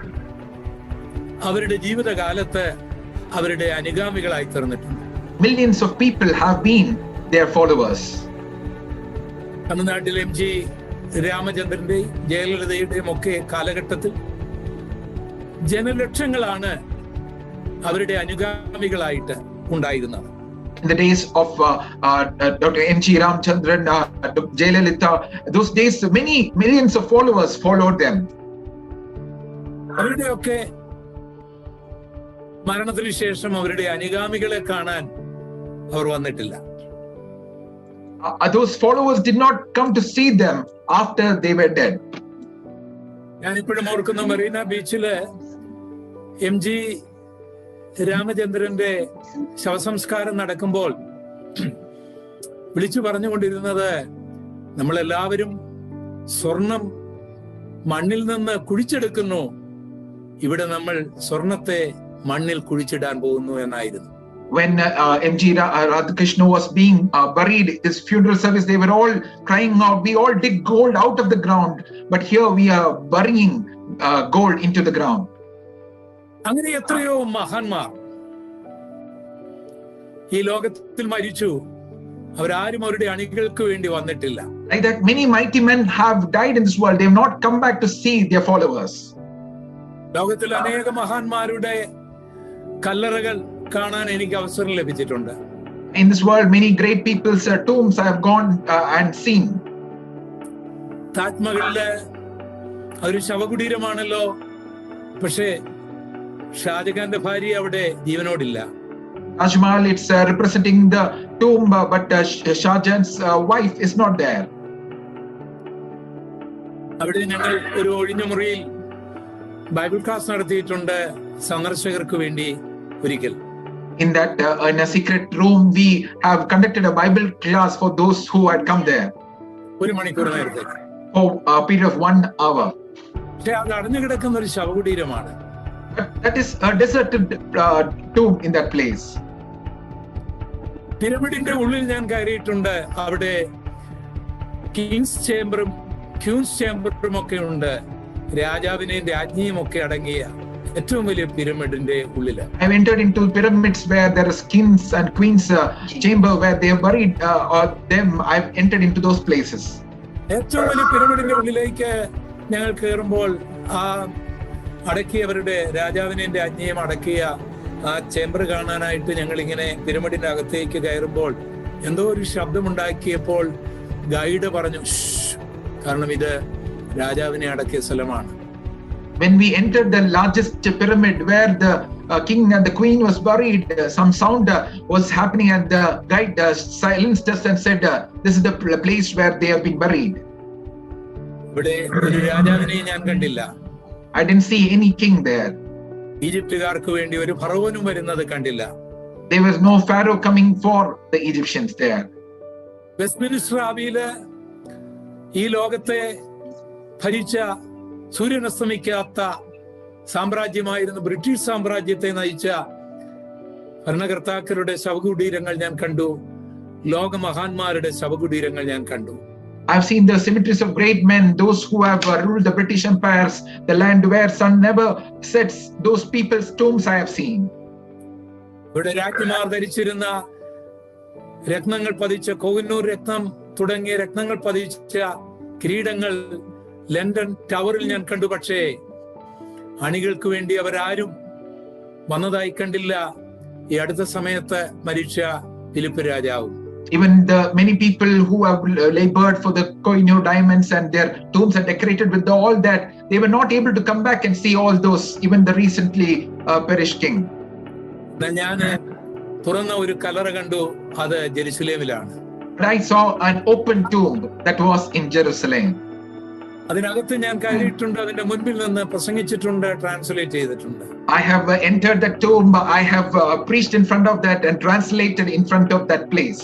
അവരുടെ ജീവിതകാലത്ത് അവരുടെ അനുഗാമികളായി തീർന്നിട്ടുണ്ട്. Millions of people have been their followers. തമിഴ്നാട്ടിലെ MG രാമചന്ദ്രന്റെയും ജയലളിതയുടെയും ഒക്കെ കാലഘട്ടത്തിൽ ജനലക്ഷങ്ങളാണ് അവരുടെ അനുഗാമികളായിട്ട് ഉണ്ടായിരുന്നത്. In the days of Dr. M.G. Ramchandran, Jayalalitha, those days many millions of followers followed them. അവരുടെയൊക്കെ മരണത്തിന് ശേഷം അവരുടെ അനുഗാമികളെ കാണാൻ അവർ വന്നിട്ടില്ല. Those followers did not come to see them after they were dead. ഞാനിപ്പോഴും ഓർക്കുന്ന മറീന ബീച്ചില് MG രാമചന്ദ്രന്റെ ശവസംസ്കാരം നടക്കുമ്പോൾ വിളിച്ചു പറഞ്ഞുകൊണ്ടിരുന്നത്, നമ്മളെല്ലാവരും സ്വർണം മണ്ണിൽ നിന്ന് കുഴിച്ചെടുക്കുന്നു, ഇവിടെ നമ്മൾ സ്വർണത്തെ മണ്ണിൽ കുഴിച്ചിടാൻ പോകുന്നു എന്നായിരുന്നു. When M.G. Radhakrishna was being buried, his funeral service, they were all crying out, "We all dig gold out of the ground, but here we are burying gold into the ground." അങ്ങനെ എത്രയോ മഹാന്മാർ ഈ ലോകത്തിൽ മരിച്ചു, അവരാരും അവരുടെ അണികൾക്ക് വേണ്ടി വന്നിട്ടില്ല. Like that, many mighty men have died in this world. They have not come back to see their followers. ലോകത്തിൽ അനേക മഹാന്മാരുടെ കല്ലറകൾ കാണാൻ എനിക്ക് അവസരം ലഭിച്ചിട്ടുണ്ട്. In this world, many great people's tombs I have gone and seen. താജ്മഹലില് ഒരു ശവകുടീരമാണല്ലോ, പക്ഷേ ഷാജഹാന്റെ ഭാര്യ അവിടെ ജീവനോടില്ല. Taj Mahal, it's representing the tomb, but Shah Jahan's wife is not there. അവിടെ ഞങ്ങൾ ഒരു ഒഴിഞ്ഞ മുറിയിൽ ബൈബിൾ ക്ലാസ് നടത്തിയിട്ടുണ്ട് സന്ദർശകർക്ക് വേണ്ടി ഒരിക്കൽ. in that in a secret room, we have conducted a Bible class for those who had come there 1 മണിക്കൂർ നേരത്തേക്ക്. for a period of 1 hour. പക്ഷെ അത് അടഞ്ഞു കിടക്കുന്ന ഒരു ശവകുടീരമാണ്. But that is a deserted tomb in that place. പിരമിഡിന്റെ ഉള്ളിൽ ഞാൻ കയറിയിട്ടുണ്ട്. അവിടെ കിങ്സ് ചേംബറും ക്യൂൻസ് ചേംബറും ഒക്കെ ഉണ്ട്. രാജാവിനെയും രാജ്ഞിയും ഒക്കെ അടങ്ങിയ ഏറ്റവും വലിയ പിരമിഡിന്റെ ഉള്ളില്. I've entered into pyramids where there is kings and queens chamber where they are buried or them. I've entered into those places. ഏറ്റവും വലിയ പിരമിഡിന്റെ ഉള്ളിലേക്ക് ഞങ്ങൾ കയറുമ്പോൾ ആ അടക്കിയവരുടെ രാജാവിനെയും രാജ്ഞിയും അടക്കിയ ആ ചേംബർ കാണാനായിട്ട് ഞങ്ങൾ ഇങ്ങനെ പിരമിഡിന്റെ അകത്തേക്ക് കയറുമ്പോൾ എന്തോ ഒരു ശബ്ദമുണ്ടാക്കിയപ്പോൾ ഗൈഡ് പറഞ്ഞു, കാരണം ഇത് രാജാവിനെ അടക്കിയ സ്ഥലമാണ്. When we entered the largest pyramid where the king and the queen was buried, some sound was happening and the guide silenced us and said, this is the place where they have been buried. ഇവിടെ ഒരു രാജാവിനെ ഞാൻ കണ്ടില്ല. I didn't see any king there. ഈജിപ്തുകാർക്ക് വേണ്ടി ഒരു ഫറവോനും വരുന്നത് കണ്ടില്ല. There was no pharaoh coming for the Egyptians there. Westminster ആബിയില് ഈ ലോകത്തെ ഭരിച്ച സൂര്യനസ്തമിക്കാത്ത സാമ്രാജ്യമായിരുന്നു ബ്രിട്ടീഷ് സാമ്രാജ്യത്തെ നയിച്ച ഭരണകർത്താക്കളുടെ ശവകുടീരങ്ങൾ ഞാൻ കണ്ടു. ലോകമഹാന്മാരുടെ ശവകുടീരങ്ങൾ ഞാൻ കണ്ടു. I've seen the cemeteries of great men, those who have ruled the British empires, the land where sun never sets. Those people's tombs I have seen. ഇവിടെ രാജ്ഞിമാർ ധരിച്ചിരുന്ന രത്നങ്ങൾ പതിച്ച കോഹിനൂർ രത്നം തുടങ്ങിയ രത്നങ്ങൾ പതിച്ച കിരീടങ്ങൾ ലണ്ടൻ ടവറിൽ ഞാൻ കണ്ടു. പക്ഷേ അണികൾക്ക് വേണ്ടി അവരാരും വന്നതായി കണ്ടില്ല. ഈ അടുത്ത സമയത്ത് മരിച്ച ഫിലിപ്പ് രാജാവും. Even the many people who have labored for the Kohinoor diamonds and their tombs are decorated with all that, they were not able to come back and see all those, even the recently perished king. ഞാൻ തുറന്ന ഒരു കല്ലറ കണ്ടു. അത് ജെറുസലേമിലാണ്. But I saw an open tomb that was in Jerusalem. അതിനകത്ത് ഞാൻ കയറിയിട്ടുണ്ട്. അതിന്റെ മുൻപിൽ നിന്ന് പ്രസംഗിച്ചിട്ടുണ്ട്, ട്രാൻസ്ലേറ്റ് ചെയ്തിട്ടുണ്ട്. I have entered the tomb. I have preached in front of that and translated in front of that place.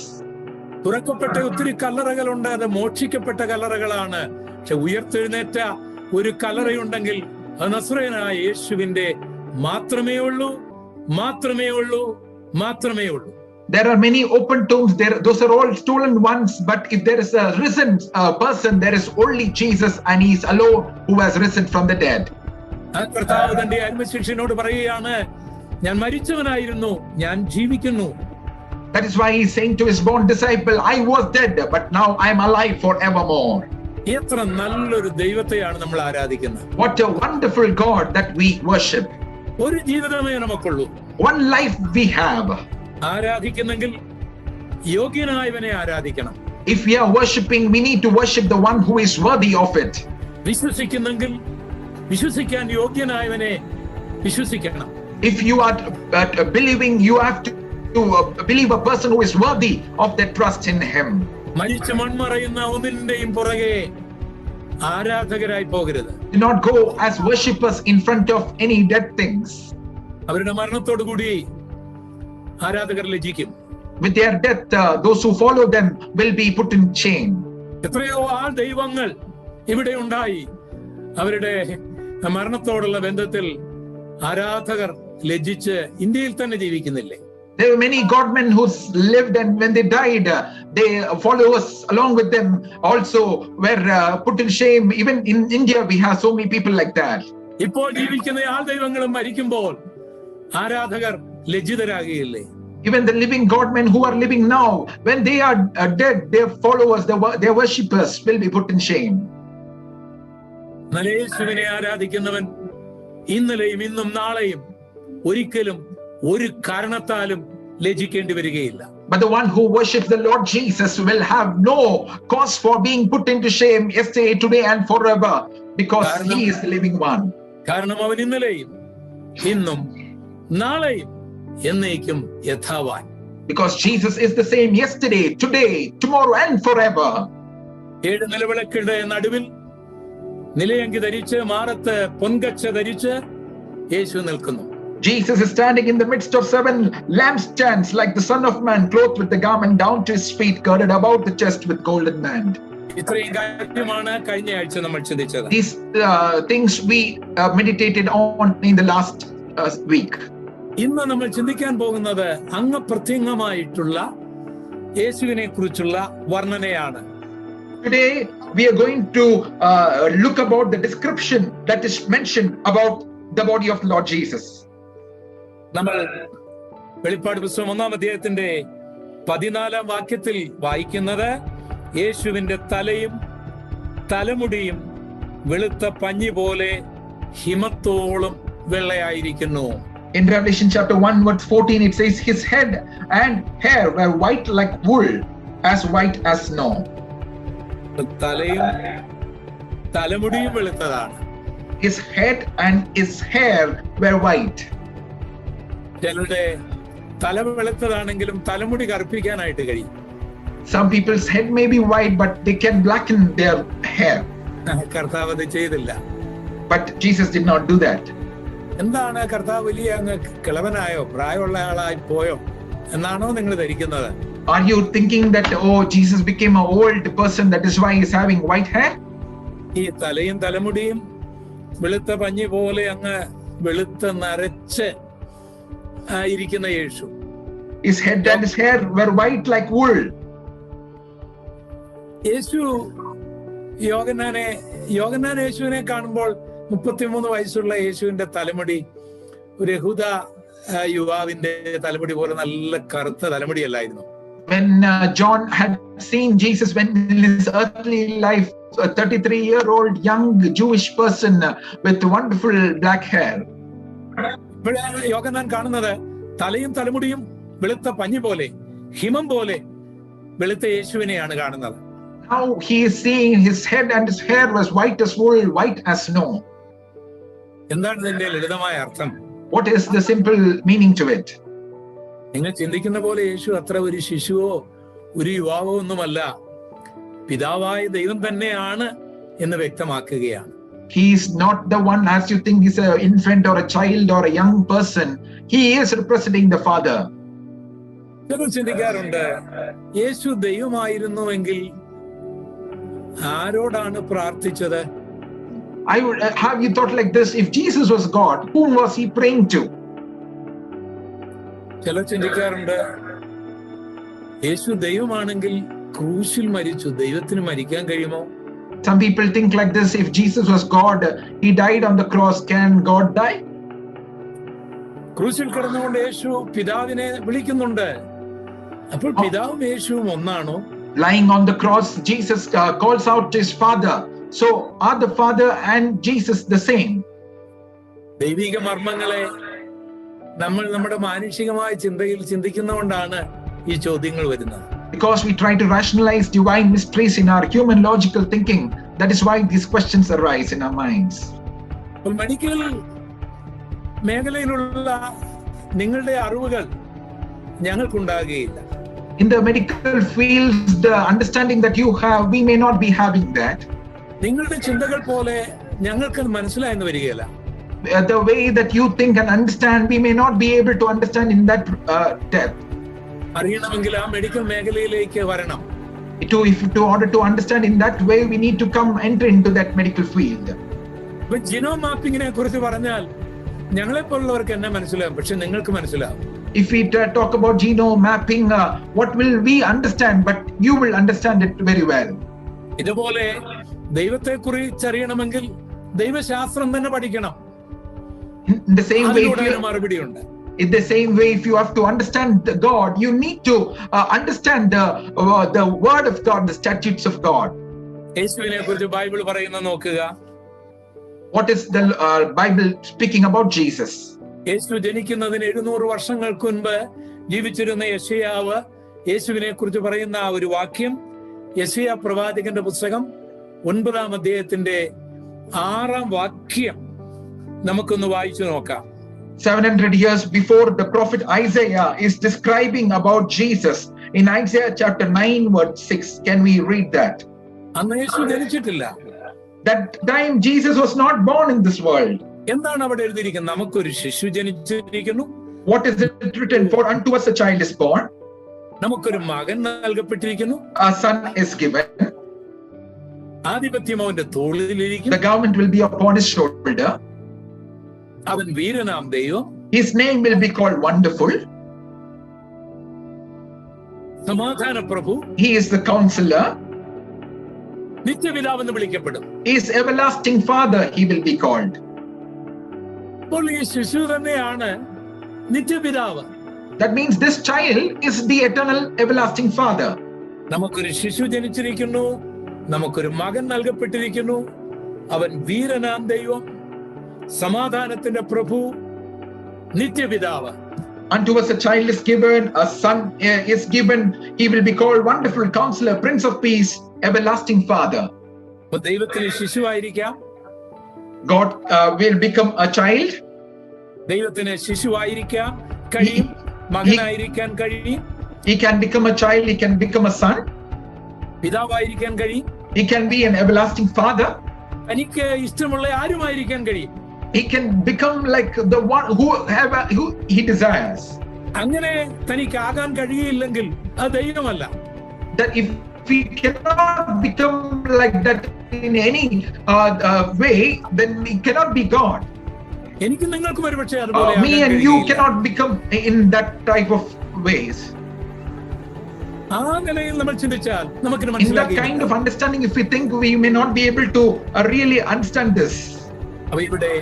തുറക്കപ്പെട്ട ഒത്തിരി കല്ലറകളുണ്ട്. അത് മോക്ഷിക്കപ്പെട്ട കല്ലറകളാണ്. പക്ഷെ ഉയർത്തെഴുന്നേറ്റ ഒരു കല്ലറയുണ്ടെങ്കിൽ അത് നസ്രയനായ യേശുവിന്റെ മാത്രമേ ഉള്ളൂ, മാത്രമേ ഉള്ളൂ, മാത്രമേ ഉള്ളൂ. There are many open tombs there. Those are all stolen ones. But if there is a risen person, there is only Jesus, and He is alone who has risen from the dead. കർത്താവ് തന്റെ ആത്മശിഷ്യനോട് പറയുകയാണ്, ഞാൻ മരിച്ചവനായിരുന്നു, ഞാൻ ജീവിക്കുന്നു. That is why He is saying to His born disciple, I was dead, but now I am alive forevermore. എത്ര നല്ലൊരു ദൈവത്തെയാണ് നമ്മൾ ആരാധിക്കുന്നത്. What a wonderful God that we worship. ഒരു ജീവിതമേ നമുക്കുള്ളൂ. One life we have. ആരാധിക്കുന്നെങ്കിൽ യോഗ്യനായവനെ ആരാധിക്കണം. If we are worshiping, we need to worship the one who is worthy of it. വിശ്വസിക്കുന്നെങ്കിൽ വിശ്വസിക്കാൻ യോഗ്യനായവനെ വിശ്വസിക്കണം. If you are believing, you have to believe a person who is worthy of that trust in Him. മരിച്ച മൺമറയുന്ന ഒന്നിന്റെയും പുറകെ ആരാധകരായി പോകരുത്. Do not go as worshippers in front of any dead things. അവരുടെ മരണത്തോടു കൂടി ആരാധകർ ലജ്ജിക്കും. With their death, those who follow them will be put in shame. എത്രയോ ദൈവങ്ങൾ ഇവിടെ ഉണ്ടായി. അവരുടെ മരണത്തോടുള്ള ബന്ധത്തിൽ ആരാധകർ ലജ്ജിച്ച് ഇന്ത്യയിൽ തന്നെ ജീവിക്കുന്നില്ലേ? There were many godmen who lived, and when they died, they followers along with them also were put in shame. Even in India, we have so many people like that. ഇപ്പോൾ ജീവിക്കുന്ന ദൈവങ്ങളും മരിക്കുമ്പോൾ ആരാധകർ ലജ്ജിതരാകുകയില്ലേ? Even the living godmen who are living now, when they are dead, their followers, their worshippers will be put in shame. യേശുവിനെ ആരാധിക്കുന്നവൻ ഇന്നലെയും ഇന്നും നാളെയും ഒരിക്കലും ഒരു കാരണത്താലും ലജ്ജിക്കേണ്ടി വരികയില്ല. But the one who worships the Lord Jesus will have no cause for being put into shame yesterday, today and forever, because He is the living one. കാരണം അവൻ ഇന്നലെയും ഇന്നും നാളെയും എന്നേക്കും യഥാവാൻ. Because Jesus is the same yesterday, today, tomorrow and forever. 7 നിലവിളക്കുകളുടെ നടുവിൽ നിലയങ്കി ധരിച്ച് മാറത്ത് പൊൻകച്ച ധരിച്ച് യേശു നിൽക്കുന്നു. Jesus is standing in the midst of 7 lampstands, like the Son of Man, clothed with the garment down to his feet, girded about the chest with golden band. ഇത്രയും കാര്യമാണ് കഴിഞ്ഞ ആഴ്ച നമ്മൾ ചിന്തിച്ചത്. These things we meditated on in the last week. ഇന്ന് നമ്മൾ ചിന്തിക്കാൻ പോകുന്നത് അങ്ങ് പ്രത്യംഗമായിട്ടുള്ള യേശുവിനെ കുറിച്ചുള്ള വർണ്ണനയാണ്. Today we are going to look about the description that is mentioned about the body of Lord Jesus. നമ്മൾ വെളിപ്പാട് പുസ്തകം 1-ാം അധ്യായത്തിന്റെ 14-ാം വാക്യത്തിൽ വായിക്കുന്നത് യേശുവിന്റെ തലയും തലമുടിയും വെളുത്ത പഞ്ഞി പോലെ ഹിമത്തോളം വെള്ളയായിരിക്കുന്നു. In Revelation chapter 1 verse 14 it says his head and hair were white like wool, as white as snow. തലയും തലമുടിയും വെളുത്തതാണ്. His head and his hair were white. ചിലരുടെ തല വെളുത്തതാണെങ്കിലും തലമുടി കറുപ്പിക്കാനായിട്ട് കഴിയും. Some people's head may be white but they can blacken their hair. കർത്താവ് അത് ചെയ്തില്ല. But Jesus did not do that. എന്താണ് കർത്താവ് വലിയ അങ്ങ് കിളവനായോ പ്രായമുള്ള ആളായി പോയോ എന്നാണോ നിങ്ങൾ ധരിക്കുന്നത്? Are you thinking that Jesus became an old person, that is why he is having white hair? ഈ തലയും തലമുടിയും വെളുത്ത പഞ്ഞി പോലെ അങ്ങ് വെളുത്ത് നരച്ച് ഇരിക്കുന്ന യേശു. His head and his hair were white like wool. യേശു യോഹന്നാൻ യേശുവിനെ കാണുമ്പോൾ 33 വയസ്സുള്ള യേശുവിന്റെ തലമുടി ഒരു യഹൂദ യുവാവിന്റെ തലമുടി പോലെ നല്ല കറുത്ത തലമുടിയല്ലായിരുന്നു. When John had seen Jesus when in his earthly life, a 33-year-old young Jewish person with wonderful black hair. ഇവിടെ യോഹന്നാൻ കാണുന്നത് തലയും തലമുടിയും വെളുത്ത പഞ്ഞി പോലെ ഹിമം പോലെ വെളുത്ത യേശുവിനെയാണ് കാണുന്നത്. Now he is seeing his head and his hair was white as wool, white as snow. എന്താണ് ഇതിന്റെ ലളിതമായ അർത്ഥം? What is the simple meaning to it? നിങ്ങൾ ചിന്തിക്കുന്ന പോലെ യേശു അത്ര ഒരു ശിശുവോ ഒരു യുവാവോ ഒന്നുമല്ല, പിതാവായ ദൈവം തന്നെയാണ് എന്ന് വ്യക്തമാക്കുകയാണ്. He is not the one as you think he's an infant or a child or a young person. He is representing the Father. ചിലർ ചിന്തിക്കാറുണ്ട്, യേശു ദൈവമായിരുന്നുവെങ്കിൽ ആരോടാണ് പ്രാർത്ഥിച്ചത്? I would have you thought like this: if Jesus was God, whom was he praying to? ചിലർ ചിന്തിക്കാറുണ്ട്, യേശു ദൈവമാണെങ്കിൽ ക്രൂശിൽ മരിച്ചു, ദൈവത്തിന് മരിക്കാൻ കഴിയുമോ? Some people think like this: if Jesus was God, he died on the cross, can God die? ക്രൂശിൽ കിടന്നുകൊണ്ട് യേശു പിതാവിനെ വിളിക്കുന്നുണ്ട്. അപ്പോൾ പിതാവും യേശുവും ഒന്നാണോ? Lying on the cross, Jesus calls out to his Father. So are the Father and Jesus the same? ദൈവിക മർമ്മങ്ങളെ നമ്മൾ നമ്മുടെ മാനുഷികമായ ചിന്തയിൽ ചിന്തിക്കുന്നതുകൊണ്ടാണ് ഈ ചോദ്യങ്ങൾ വരുന്നത്. Because we try to rationalize divine mysteries in our human logical thinking, that is why these questions arise in our minds. Medical മേഖലയിലുള്ള നിങ്ങളുടെ അറിവുകൾ ഞങ്ങൾക്കുണ്ടാകുകയില്ല. In the medical field, the understanding that you have, we may not be having that. നിങ്ങളുടെ ചിന്തകൾ പോലെ ഞങ്ങൾക്ക് മനസ്സിലായെന്ന് വരികയില്ല. The way that you think and understand, we may not be able to understand in that depth. അറിയണമെങ്കിൽ ആ medical മേഖലയിലേക്ക് വരണം. To order to understand in that way, we need to enter into that medical field. ഇപ്പൊ genome മാപ്പിങ്ങിനെ കുറിച്ച് പറഞ്ഞാൽ ഞങ്ങളെ പോലുള്ളവർക്ക് എന്നെ മനസ്സിലാവും, പക്ഷെ നിങ്ങൾക്ക് മനസ്സിലാവും. If we talk about genome mapping, what will we understand? But you will understand it very well. ഇതുപോലെ ദൈവത്തെ കുറിച്ചറിയണമെങ്കിൽ ദൈവശാസ്ത്രം തന്നെ പഠിക്കണം. In the same way, മറുപടിയുണ്ട്. In the same way, if you have to understand God, you need to understand the word of God, the statutes of God. യേശുവിനെ കുറിച്ച് Bible പറയുന്നത് നോക്കുക. What is the Bible speaking about Jesus? യേശു ജനിക്കുന്നതിന് 700 വർഷങ്ങൾക്ക് മുൻപ് ജീവിച്ചിരുന്ന യെശയ്യാവ് യേശുവിനെ കുറിച്ച് പറയുന്ന ആ ഒരു വാക്യം യെശയ്യാ പ്രവാചകന്റെ പുസ്തകം 9-ാം അധ്യായത്തിന്റെ 6-ാം വാക്യം നമുക്കൊന്ന് വായിച്ചു നോക്കാം. 700 years before, the prophet Isaiah is describing about Jesus in Isaiah chapter 9 verse 6. Can we read that? അന്ന് യേശു ജനിച്ചിട്ടില്ല. That time Jesus was not born in this world. എന്താണ് അവിടെ എഴുതിയിരിക്കുന്നത്? നമുക്കൊരു ശിശു ജനിച്ചിരിക്കുന്നു. What is it written? For unto us a child is born, നമുക്കൊരു മകൻ നൽകപ്പെട്ടിരിക്കുന്നു. a son is given, ആധിപത്യം അവന്റെ തോളിലിരിക്കും. the government will be upon his shoulder, അവൻ വീരനാം ദൈവം, his name will be called Wonderful, സമാധാന പ്രഭു, he is the Counselor, നിത്യപിതാവെന്ന് വിളിക്കപ്പെടും. he is Everlasting Father, he will be called. അപ്പോൾ ഈ ശിശു തന്നെയാണ് നിത്യപിതാവ്. That means this child is the eternal everlasting Father. നമുക്കൊരു ശിശു ജനിച്ചിരിക്കുന്നു, നമുക്കൊരു മകൻ നൽകപ്പെട്ടിരിക്കുന്നു. അവൻ വീരനാം ദൈവം, സമാധാനത്തിന്റെ പ്രഭു, നിത്യപിതാവ്. Unto us a child is given, a son is given, he will be called Wonderful Counselor, Prince of Peace, Everlasting Father. അപ്പോൾ ദൈവത്തിന് ശിശുവായിരിക്കാം, God will become a child. ദൈവത്തിന് ശിശുവായിരിക്കാം കഴിയും, മകനായിരിക്കാൻ കഴിയും, He can become a child, he can become a son, പിതാവായിരിക്കാൻ കഴിയും, he can be an everlasting father, തനിക്ക് ഇഷ്ടമുള്ള ആരുമായിരിക്കാൻ കഴിയും. he can become like the one who he desires. അങ്ങനെ തനിക്കാകാൻ കഴിയില്ലെങ്കിൽ അത് ദൈവമല്ല. That if we cannot become like that in any way, then we cannot be God. എനിക്ക് നിങ്ങൾക്കും ഒരുപക്ഷെ അതുപോലെ Me and you cannot become in that type of ways. ആ നിലയിൽ നമ്മൾ ചിന്തിച്ചാൽ നമുക്ക് In that മനസ്സിലാക്കി. kind of understanding, if we think, we may not be able to really understand this. അപ്പൊ ഇവിടെ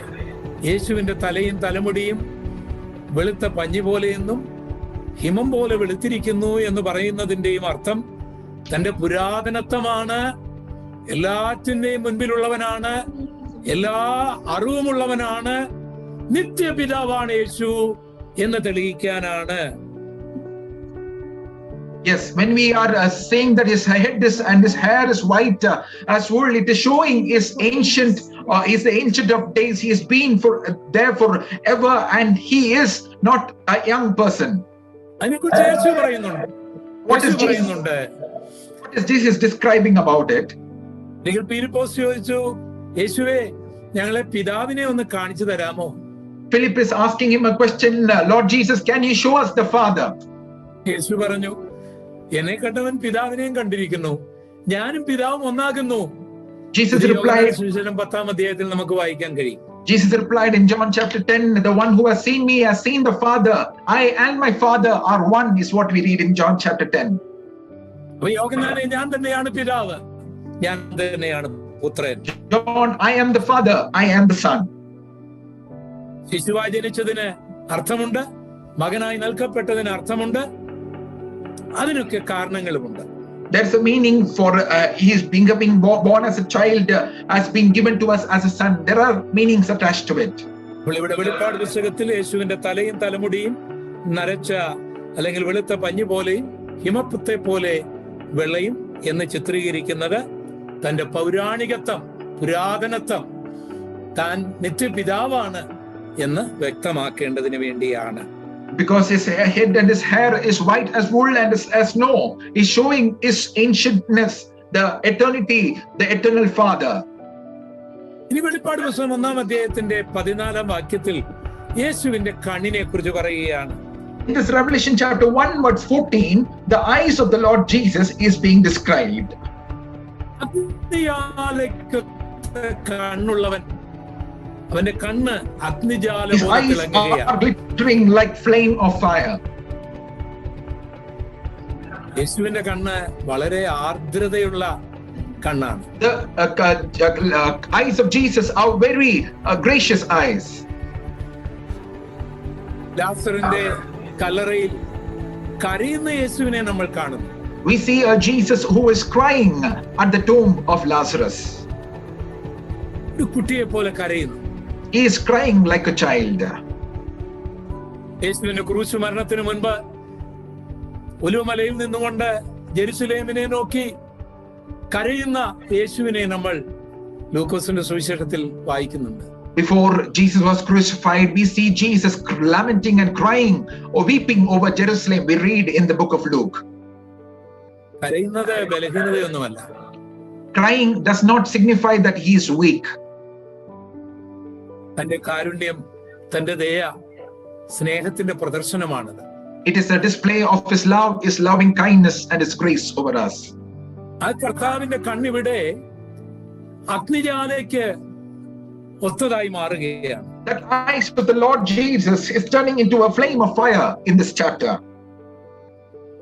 യേശുവിന്റെ തലയും തലമുടിയും വെളുത്ത പഞ്ഞി പോലെയെന്നും ഹിമം പോലെ വെളുത്തിരിക്കുന്നു എന്ന് പറയുന്നതിന്റെയും അർത്ഥം തന്റെ പുരാതനത്വമാണ്, എല്ലാറ്റിന്റെയും മുൻപിലുള്ളവനാണ്, എല്ലാ അറിവുമുള്ളവനാണ്, നിത്യപിതാവാണ് യേശു എന്ന് തെളിയിക്കാനാണ്. Yes, when we are saying that his head is and his hair is white as wool, it is showing his ancient, is the ancient of days. He has been there forever, and he is not a young person. അതിനെക്കുറിച്ച് യേശു പറയുന്നുണ്ട്. What is Jesus describing about it? Philipose ചോദിച്ചു, യേശുവേ, ഞങ്ങളെ പിതാവിനെ ഒന്ന് കാണിച്ചു തരാമോ? Philip is asking him a question, Lord Jesus, can you show us the Father? യേശു പറഞ്ഞു, എന്നെ കണ്ടവൻ പിതാവിനെയും കണ്ടിരിക്കുന്നു, ഞാനും പിതാവും ഒന്നാകുന്നു. Jesus replied, സുവിശേഷം 10-ാം അധ്യായത്തിൽ നമുക്ക് വായിക്കാൻ കഴിയും. Jesus replied in John chapter 10, the one who has seen me has seen the Father. I and my Father are one, is what we read in John chapter 10. അപ്പൊ യോഹന്നാനെ, ഞാൻ തന്നെയാണ് പിതാവ്, ഞാൻ തന്നെയാണ് പുത്രൻ. John, I am the Father, I am the Son. ശിശുവായി ജനിച്ചതിന് അർത്ഥമുണ്ട്, മകനായി നൽകപ്പെട്ടതിന് അർത്ഥമുണ്ട്, അതിനൊക്കെ കാരണങ്ങളുമുണ്ട്. There's a meaning for he is being born as a child, has been given to us as a son. There are meanings attached to it. ഇവിടെ വെളിപ്പാട് പുസ്തകത്തിൽ യേശുവിന്റെ തലയും തലമുടിയും നരച്ച അല്ലെങ്കിൽ വെളുത്ത പഞ്ഞു പോലെയും ഹിമപ്പത്തെ പോലെ വെള്ളയും എന്ന് ചിത്രീകരിക്കുന്നത് തന്റെ പൗരാണികത്വം, പുരാതനത്വം, താൻ നിത്യപിതാവാണ് എന്ന് വ്യക്തമാക്കേണ്ടതിന് വേണ്ടിയാണ്. Because his head and his hair is white as wool and as snow, is showing his ancientness, the eternity, the eternal Father. ഇനി വെളിപ്പാട് പുസ്തകം 1-ാം അധ്യായത്തിന്റെ 14-ാം വാക്യത്തിൽ യേശുവിന്റെ കണ്ണിനെ കുറിച്ച് പറയുകയാണ്. In this Revelation chapter 1 verse 14, the eyes of the Lord Jesus is being described. കണ്ണുള്ളവൻ, അവന്റെ കണ്ണ് അഗ്നിജാല His eyes are glittering like flame of fire. യേശുവിന്റെ കണ്ണ് വളരെ ആർദ്രതയുള്ള കണ്ണാണ്. The eyes of Jesus are very gracious eyes. ലാസറിന്റെ കല്ലറയിൽ കരയുന്ന യേശുവിനെ നമ്മൾ കാണുന്നു. We see a Jesus who is crying at the tomb of Lazarus. ഒരു കുട്ടിയെ പോലെ കരയുന്നു. He is crying like a child. യേശുവിന്റെ ക്രൂശ് മരണത്തിന് മുൻപ് ഒലിവുമലയിൽ നിന്നുകൊണ്ട് ജെറുസലേമിനെ നോക്കി കരയുന്ന യേശുവിനെ നമ്മൾ ലൂക്കോസിന്റെ സുവിശേഷത്തിൽ വായിക്കുന്നുണ്ട്. Before Jesus was crucified, we see Jesus lamenting and crying or weeping over Jerusalem. We read in the book of Luke. കരയുന്നത് ബലഹീനതയൊന്നുമല്ല. Crying does not signify that he is weak. തന്റെ കാരുണ്യം, തന്റെ ദയ, സ്നേഹത്തിന്റെ പ്രദർശനമാണത്. It is a display of his love, his loving kindness and his grace over us. ആ കർത്താവിന്റെ കണ്ണിവിടെ അഗ്നിജ്വാലയ്ക്ക് ഒത്തതായി മാറുകയാണ്. That eyes of the Lord Jesus is turning into a flame of fire in this chapter.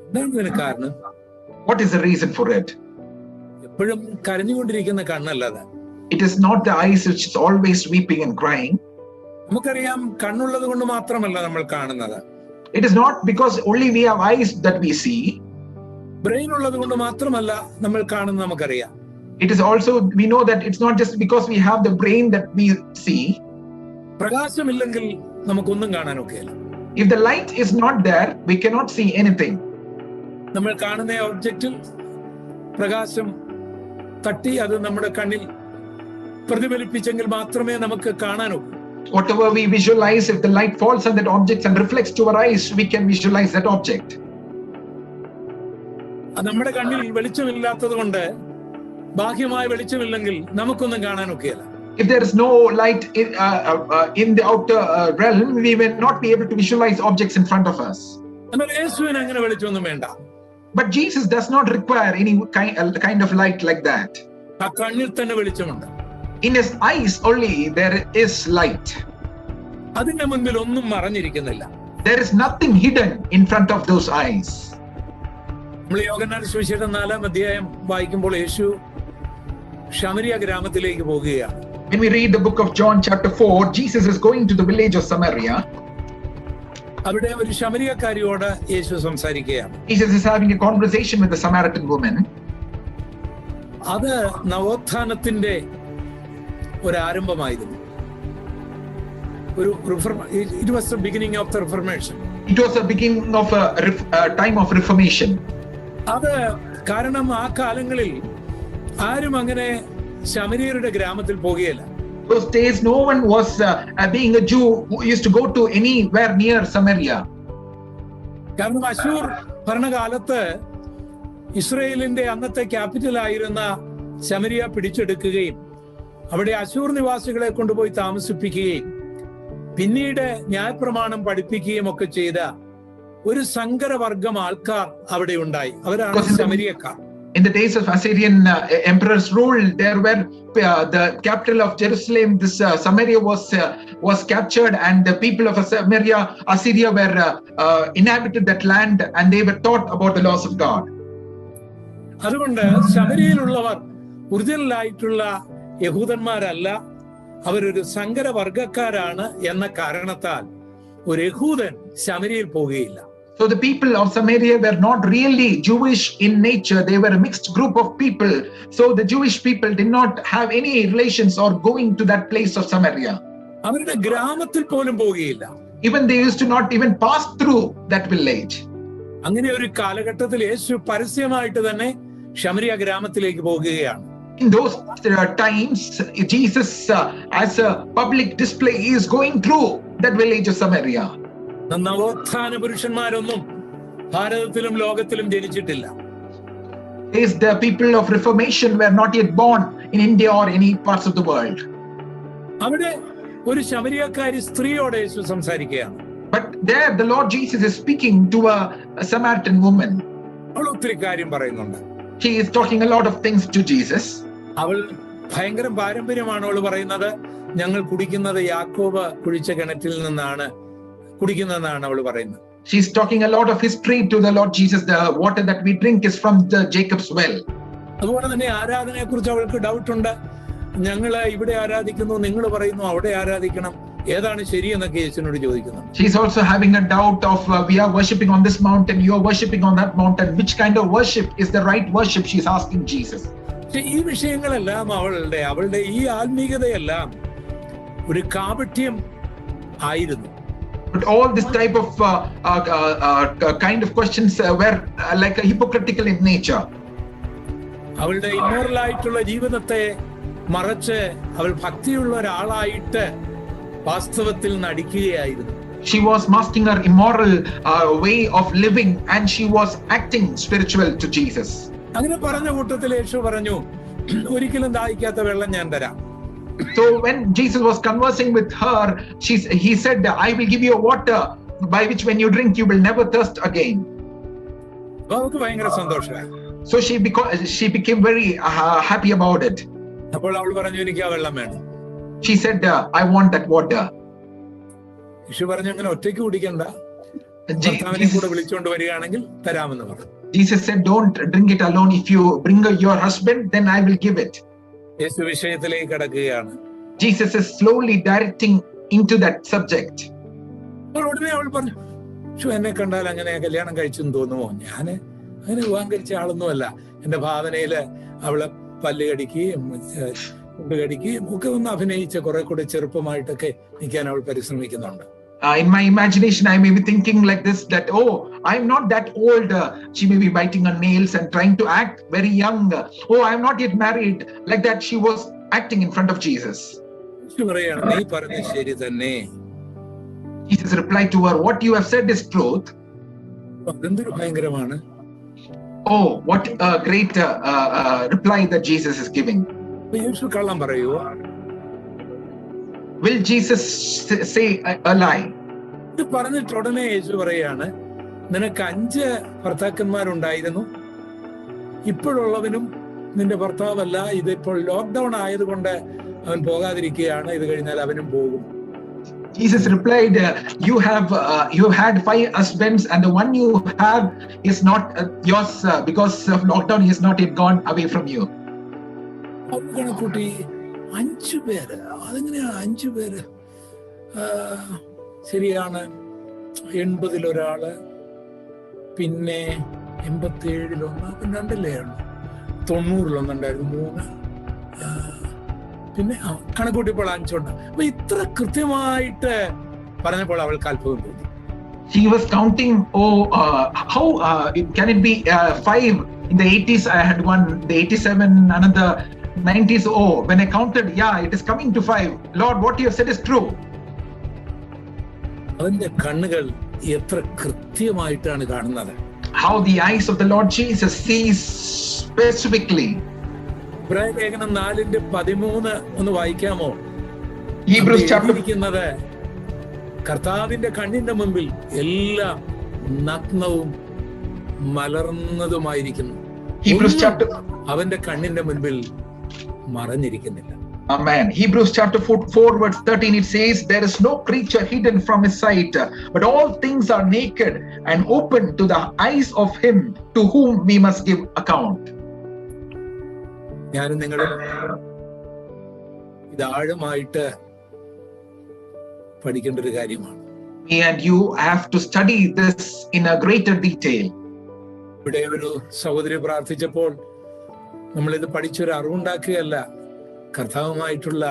എന്താണ് ഇതിന് കാരണം? What is the reason for it? എപ്പോഴും കരഞ്ഞുകൊണ്ടിരിക്കുന്ന കണ്ണല്ലത്. It is not the eyes which is always weeping and crying. നമുക്കറിയാം, കണ്ണുള്ളത് കൊണ്ട് മാത്രമല്ല നമ്മൾ കാണുന്നത്. It is not because only we have eyes that we see. Brain ഉള്ളത് കൊണ്ട് മാത്രമല്ല നമ്മൾ കാണുന്നത് നമുക്കറിയാം. It is also, we know that it's not just because we have the brain that we see. പ്രകാശമില്ലെങ്കിൽ നമുക്കൊന്നും കാണാനൊക്കെയില്ല. If the light is not there, we cannot see anything. നമ്മൾ കാണുന്ന ഒബ്ജക്റ്റിൽ പ്രകാശം തട്ടി അത് നമ്മുടെ കണ്ണിൽ പ്രതിഫലിപ്പിച്ചെങ്കിൽ മാത്രമേ നമുക്ക് കാണാനൊക്കൂ. Whatever we visualize, if the light falls on that object and reflects to our eyes, we can visualize that object. നമ്മുടെ കണ്ണിൽ വെളിച്ചമില്ലാത്തത് കൊണ്ട്, ബാഹ്യമായ വെളിച്ചമില്ലെങ്കിൽ നമുക്കൊന്നും കാണാനൊക്കെയില്ല. If there is no light in the outer realm, we will not be able to visualize objects in front of us. എന്നാൽ യേശുവിന് അങ്ങനെ വെളിച്ചമൊന്നും വേണ്ട. But Jesus does not require any kind of light like that. ആ കണ്ണിൽ തന്നെ വെളിച്ചമുണ്ട്. In his eyes only there is light. അതിന്റെ മുൻപിൽ ഒന്നും മറഞ്ഞിരിക്കുന്നില്ല. There is nothing hidden in front of those eyes. നമ്മൾ യോഹന്നാന്റെ സുവിശേഷം 4-ാം അധ്യായം വായിക്കുമ്പോൾ യേശു ശമരിയ ഗ്രാമത്തിലേക്ക് പോകുകയാണ്. When we read the book of John chapter 4, Jesus is going to the village of Samaria. അവിടെ ഒരു ശമരിയക്കാരിയോട് യേശു സംസാരിക്കുകയാണ്. Jesus is having a conversation with the Samaritan woman. അത് നവോത്ഥാനത്തിന്റെ ഒരു ആരംഭമായിരുന്നു. It was the beginning of the Reformation. It was the beginning of a time of Reformation. അത് കാരണം ആ കാലങ്ങളിൽ ആരും അങ്ങനെ ശമരിയരുടെ ഗ്രാമത്തിൽ പോകുകയില്ല. Those days no one was being a Jew who used to go to anywhere near Samaria. കാരണം അശൂർ ഭരണകാലത്ത് ഇസ്രയേലിന്റെ അന്നത്തെ ക്യാപിറ്റൽ ആയിരുന്ന ശമരിയ പിടിച്ചെടുക്കുകയും അവിടെ അശൂർ നിവാസികളെ കൊണ്ടുപോയി താമസിപ്പിക്കുകയും പിന്നീട് ന്യായപ്രമാണം പഠിപ്പിക്കുകയും ഒക്കെ ചെയ്ത ഒരു സങ്കരവർഗം ആൾക്കാർ അവിടെ ഉണ്ടായി. അവരാണ് ശമരിയക്കാർ. In the days of Assyrian emperor's rule, there were the capital of Jerusalem. This Samaria was captured, and the people of Assyria were inhabited that land, and they were taught about the laws of God. അതുകൊണ്ട് ശമരിയയിലുള്ളവർ ഒറിജിനലായിട്ടുള്ള യഹൂദന്മാരല്ല, അവരൊരു സങ്കരവർഗക്കാരാണ് എന്ന കാരണത്താൽ ഒരു യഹൂദൻ ശമരിയയിൽ പോകുകയില്ല. So the people of Samaria were not really Jewish in nature. They were a mixed group of people. So the Jewish people did not have any relations or going to that place of Samaria. അവരുടെ ഗ്രാമത്തിൽ പോലും പോകുകയില്ല. Even they used to not even pass through that village. അങ്ങനെ ഒരു കാലഘട്ടത്തിൽ യേശു പരസ്യമായിട്ട് തന്നെ ശമരിയ ഗ്രാമത്തിലേക്ക് പോകുകയാണ്. In those times, Jesus, as a public display, is going through that village of Samaria. നവോത്ഥാന പുരുഷന്മാരൊന്നും ഭാരതത്തിലും ലോകത്തിലും ജനിച്ചിട്ടില്ല. The people of Reformation were not yet born in India or any parts of the world. അവിടെ ഒരു ശമരിയക്കാരി സ്ത്രീയോട് യേശു സംസാരിക്കുകയാണ്. But there the Lord Jesus is speaking to a Samaritan woman. അവൾ ഒത്തിരി കാര്യം പറയുന്നുണ്ട്. She is talking a lot of things to Jesus. അവൾ ഭയങ്കര പാരമ്പര്യമാണ് അവൾ പറയുന്നത്. ഞങ്ങൾ കുടിക്കുന്നത് യാക്കോബ് കുഴിച്ച കിണറ്റിൽ നിന്നാണ് കുടിക്കുന്നതെന്നാണ് അവൾ പറയുന്നത്. She is talking a lot of history to the Lord Jesus. The water that we drink is from the Jacob's well. അതുപോലെ തന്നെ ആരാധനയെ കുറിച്ച് അവൾക്ക് ഡൗട്ട് ഉണ്ട്. ഞങ്ങള് ഇവിടെ ആരാധിക്കുന്നു, നിങ്ങൾ പറയുന്നു അവിടെ ആരാധിക്കണം, ഏതാണ് ശരി എന്നൊക്കെ യേശുവിനോട് ചോദിക്കുന്നു. She is also having a doubt of we are worshipping on this mountain, you are worshipping on that mountain. Which kind of worship is the right worship? She is asking Jesus. ഈ വിഷയങ്ങളെല്ലാം അവളുടെ ഈ ആത്മീയതയെല്ലാം ഒരു കാപട്യം ആയിരുന്നു. But all this type of kind of questions were like hypocritical in nature. അവളുടെ ഇമ്മോറലായിട്ടുള്ള ജീവിതത്തെ മറച്ച് അവൾ ഭക്തിയുള്ള ഒരാളായിട്ട് വാസ്തവത്തിൽ നടിക്കുകയായിരുന്നു. She was masking her immoral way of living, and she was acting spiritual to Jesus. അങ്ങനെ പറഞ്ഞ കൂട്ടത്തിൽ യേശു പറഞ്ഞു, ഒരിക്കലും ദാഹിക്കാത്ത വെള്ളം ഞാൻ തരാം. So when Jesus was conversing with her, he said, I will give you a water by which when you drink, you will never thirst again. അവർക്ക് ഭയങ്കര സന്തോഷമായി. So she became very happy about it. അപ്പോൾ അവൾ പറഞ്ഞു, എനിക്ക് ആ വെള്ളം വേണം. She said, I want that water. യേശു പറഞ്ഞു, അങ്ങനെ ഒറ്റയ്ക്ക് കുടിക്കണ്ട, ഭർത്താവിനെ കൂടെ വിളിച്ചുകൊണ്ട് വരികയാണെങ്കിൽ തരാമെന്ന് പറഞ്ഞു. Jesus said, don't drink it alone. If you bring your husband, then I will give it. യേശു വിഷയത്തിലേക്ക് കടക്കുകയാണ്. Jesus is slowly directing into that subject. ഉടനെ അവൾ പറഞ്ഞു, എന്നെ കണ്ടാൽ അങ്ങനെ കല്യാണം കഴിച്ചെന്ന് തോന്നുമോ? ഞാൻ അങ്ങനെ വിവാഹം കഴിച്ച ആളൊന്നുമല്ല. എന്റെ ഭാവനയില് അവളെ പല്ല് കടിക്കുകയും കടിക്കുകയും ഒക്കെ ഒന്ന് അഭിനയിച്ച കുറെ കൂടെ ചെറുപ്പമായിട്ടൊക്കെ നിൽക്കാൻ അവൾ പരിശ്രമിക്കുന്നുണ്ട്. In my imagination, I may be thinking like this, that, oh, I'm not that old. She may be biting her nails and trying to act very young. Oh, I'm not yet married. Like that, she was acting in front of Jesus. നീ പറഞ്ഞ ശരി തന്നെ. Jesus replied to her, what you have said is truth. അതെന്തൊരു ഭയങ്കരമാണ്. Oh, what a great reply that Jesus is giving. യേശു കള്ളം പറയുവോ? Will Jesus say a lie? ഇത് പറഞ്ഞിട്ട് ഉടനെ യേശു പറയാണ്, നിനക്ക് 5 ഭർത്താക്കന്മാരുണ്ടായിരുന്നു, ഇപ്പോഴുള്ളവനും നിന്റെ ഭർത്താവല്ല. ഇതിപ്പോൾ ലോക്ക്ഡൌൺ ആയതുകൊണ്ട് അവൻ പോകാതിരിക്കുകയാണ്, ഇത് കഴിഞ്ഞാൽ അവനും പോകും. Jesus replied, you had 5 husbands, and the one you have is not yours because of lockdown. He has not yet gone away from you. കണക്കൂട്ടി 5 പേര്. അതെങ്ങനെയാ 5 പേര്? ശരിയാണ്, 80 പിന്നെ 87 പിന്നെ 2 90 പിന്നെ കണക്കൂട്ടിപ്പോൾ 5 ഉണ്ട്. അപ്പൊ ഇത്ര കൃത്യമായിട്ട് പറഞ്ഞപ്പോൾ അവൾക്ക് അത്ഭുതം തോന്നി. She was counting, how can it be 5? In the 80s I had one, the 87, another 90s. Oh, when I counted, yeah, it is coming to 5. Lord, what you have said is true. അവന്റെ കണ്ണുകൾ എത്ര കൃത്യമായിട്ടാണ് കാണുന്നത്. How the eyes of the Lord Jesus sees specifically. ലേഖനം 4:13 ഒന്ന് വായിക്കാമോ? Hebrews chapter കർത്താവിന്റെ കണ്ണിന്റെ മുമ്പിൽ എല്ലാം നഗ്നവും മലർന്നതുമായിരിക്കുന്നു. അവന്റെ കണ്ണിന്റെ മുൻപിൽ മറഞ്ഞിരിക്കുന്നില്ല. Amen. Hebrews chapter 4 verse 13, it says, there is no creature hidden from his sight, but all things are naked and open to the eyes of him to whom we must give account. ഞാനും നിങ്ങളും ഇത് ആഴമായിട്ട് പഠിക്കേണ്ട ഒരു കാര്യമാണ്. Me and you have to study this in a greater detail. ഇവിടെ ഒരു സഹോദരി പ്രാർത്ഥിച്ചപ്പോൾ നമ്മളിത് പഠിച്ചൊരു അറിവുണ്ടാക്കുകയല്ല, കർത്താവുമായിട്ടുള്ള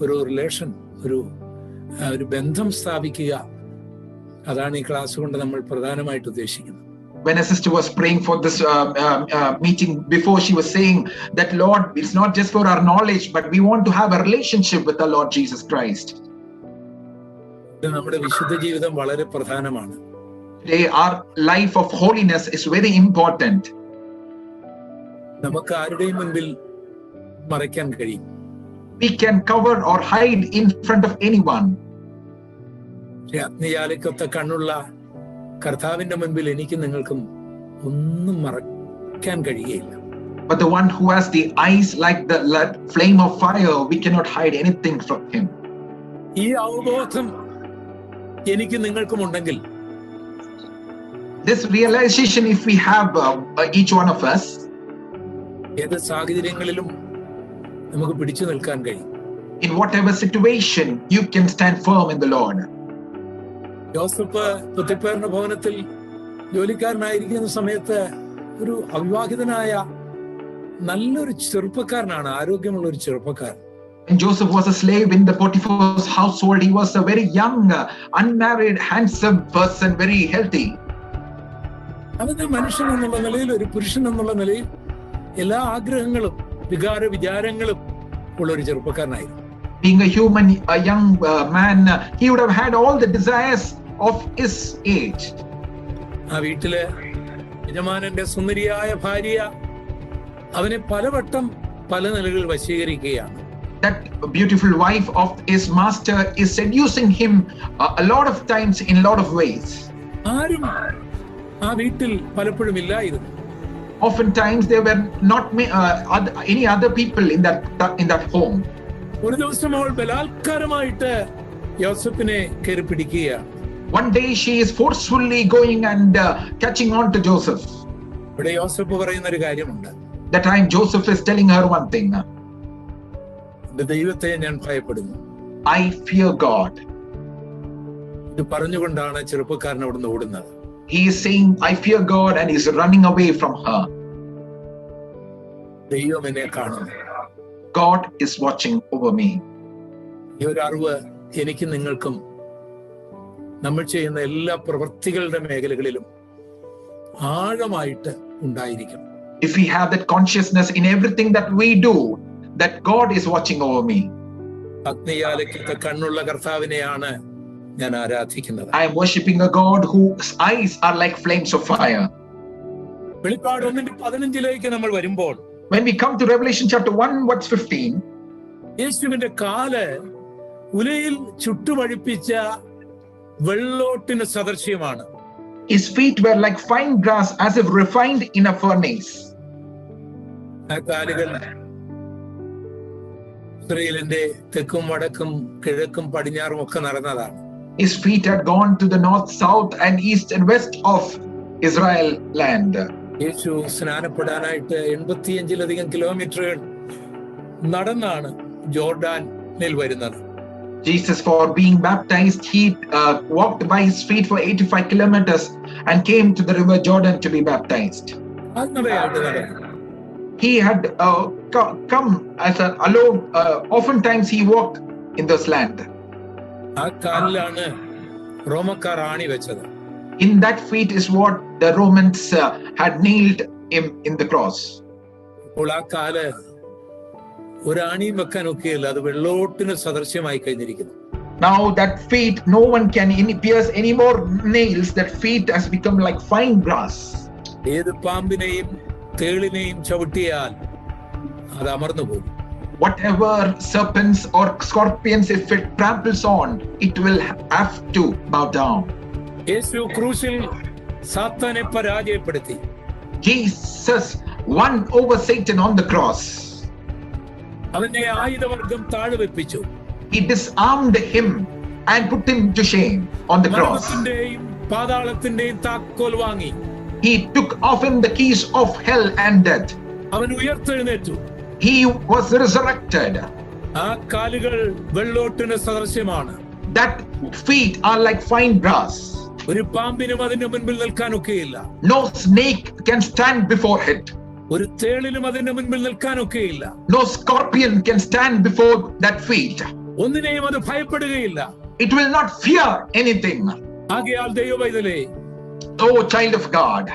ഒരു റിലേഷൻ, ഒരു ബന്ധം സ്ഥാപിക്കുക. അതാണ് ഈ ക്ലാസ് കൊണ്ട് നമ്മൾ പ്രധാനമായിട്ട് ഉദ്ദേശിക്കുന്നത്. When a sister was praying for this meeting, before she was saying that, Lord, it's not just for our knowledge, but we want to have a relationship with the Lord Jesus Christ. നമ്മുടെ വിശുദ്ധ ജീവിതം വളരെ പ്രധാനമാണ്. Today our life of holiness is very important. നമുക്ക് ആരുടെയും മുൻപിൽ മറയ്ക്കാൻ കഴിയും. We can cover or hide in front of anyone. അഗ്നിജാലയ്ക്കൊത്ത കണ്ണുള്ള കർത്താവിന്റെ മുൻപിൽ എനിക്കും നിങ്ങൾക്കും ഒന്നും മറയ്ക്കാൻ കഴിയുകയില്ല. But the one who has the eyes like the flame of fire, we cannot hide anything from him. ഈ അവബോധം എനിക്ക് നിങ്ങൾക്കും ഉണ്ടെങ്കിൽ, this realization if we have each one of us, ഏത് സാഹചര്യങ്ങളിലും നമുക്ക് പിടിച്ചു നിൽക്കാൻ കഴിയും. In whatever situation you can stand firm in the Lord. യോസഫ് പൊത്തിഫേറിന്റെ ഭവനത്തിൽ ജോലിക്കാരനായിരിക്കുന്ന സമയത്ത് ഒരു അവിവാഹിതനായ നല്ലൊരു ചെറുപ്പക്കാരനാണ്, ആരോഗ്യമുള്ള ഒരു ചെറുപ്പക്കാരൻ. When Joseph was a slave in the Potiphar's household, he was a very young, unmarried, handsome person, very healthy. അവന്റെ മനുഷ്യൻ എന്നുള്ള നിലയിൽ, ഒരു പുരുഷൻ എന്നുള്ള നിലയിൽ എല്ലാ ആഗ്രഹങ്ങളും വിചാരങ്ങളും ഉള്ള ഒരു ചെറുപ്പക്കാരനായിരുന്നു. Being a human, a young man, he would have had all the desires of his age. ആ വീട്ടില് യജമാനന്റെ സുന്ദരിയായ ഭാര്യ അവനെ പലവട്ടം പല നിലകളിൽ വശീകരിക്കുകയാണ്. that beautiful wife of his master is seducing him a lot of times in a lot of ways. ആരും ആ വീട്ടിൽ പലപ്പോഴും ഇല്ലായിരുന്നു. Oftentimes there were not any other people in that home. ഒരു ദിവസം അവൾ ബലാത്കാരമായിട്ട് യോസഫിനെ കയറി പിടിക്കുകയാണ്. One day she is forcefully going and catching on to Joseph. ഇവിടെ യോസഫ് പറയുന്ന ഒരു കാര്യമുണ്ട്. That time Joseph is telling her one thing. എന്റെ ദൈവത്തെ ഞാൻ ഭയപ്പെടുന്നു. I fear God. ഇത് പറഞ്ഞുകൊണ്ടാണ് ചെറുപ്പക്കാരൻ അവിടുന്ന് ഓടുന്നത്. He is saying, I fear God, and he's running away from her. ദൈവം എന്നെ കാണുന്നു. God is watching over me. ഈ ഒരു അറിവ് എനിക്ക് നിങ്ങൾക്കും നമ്മൾ ചെയ്യുന്ന എല്ലാ പ്രവൃത്തികളുടെ മേഖലകളിലും ആഴമായിട്ട് ഉണ്ടായിരിക്കും. If we have that consciousness in everything that we do, that God is watching over me. അഗ്നിയാലയ്ക്കത്തെ കണ്ണുള്ള കർത്താവിനെയാണ് ഞാൻ ആരാധിക്കുന്നത്. I am worshiping a God whose eyes are like flames of fire. വെളിപ്പാട് 1:15 നമ്മൾ വരുമ്പോൾ, when we come to Revelation chapter 1 verse 15, യേശുവിന്റെ കാല് ഉലയിൽ ചുട്ടുപഴുപ്പിച്ച വെള്ളോട്ടിന് സദൃശ്യമാണ്. His feet were like fine brass, as if refined in a furnace. ആ കാലുകൾ ഇസ്രായേലിന്റെ തെക്കും വടക്കും കിഴക്കും പടിഞ്ഞാറും ഒക്കെ നടന്നതാണ്. His feet had gone to the north, south, and east and west of Israel land. യേശു സ്നാനപ്പെടാനായിട്ട് 85-ലധികം കിലോമീറ്ററുകൾ നടന്നാണ് ജോർഡാനിൽ വരുന്നത്. Jesus, for being baptized, he walked by his feet for 85 kilometers and came to the river Jordan to be baptized. He had come as an alone. Oftentimes he walked in this land. In that feet is what the Romans had nailed him in the cross. Now that feet, no one can pierce any more nails. That feet has become like fine brass. Whatever serpents or scorpions, if it tramples on, it will have to bow down. Jesus won over Satan on the cross. He disarmed him and put him to shame on the cross. He took off him the keys of hell and death. He was resurrected. That feet are like fine brass. No snake can stand before it. No scorpion can stand before that feet. It will not fear anything. Oh, child of God,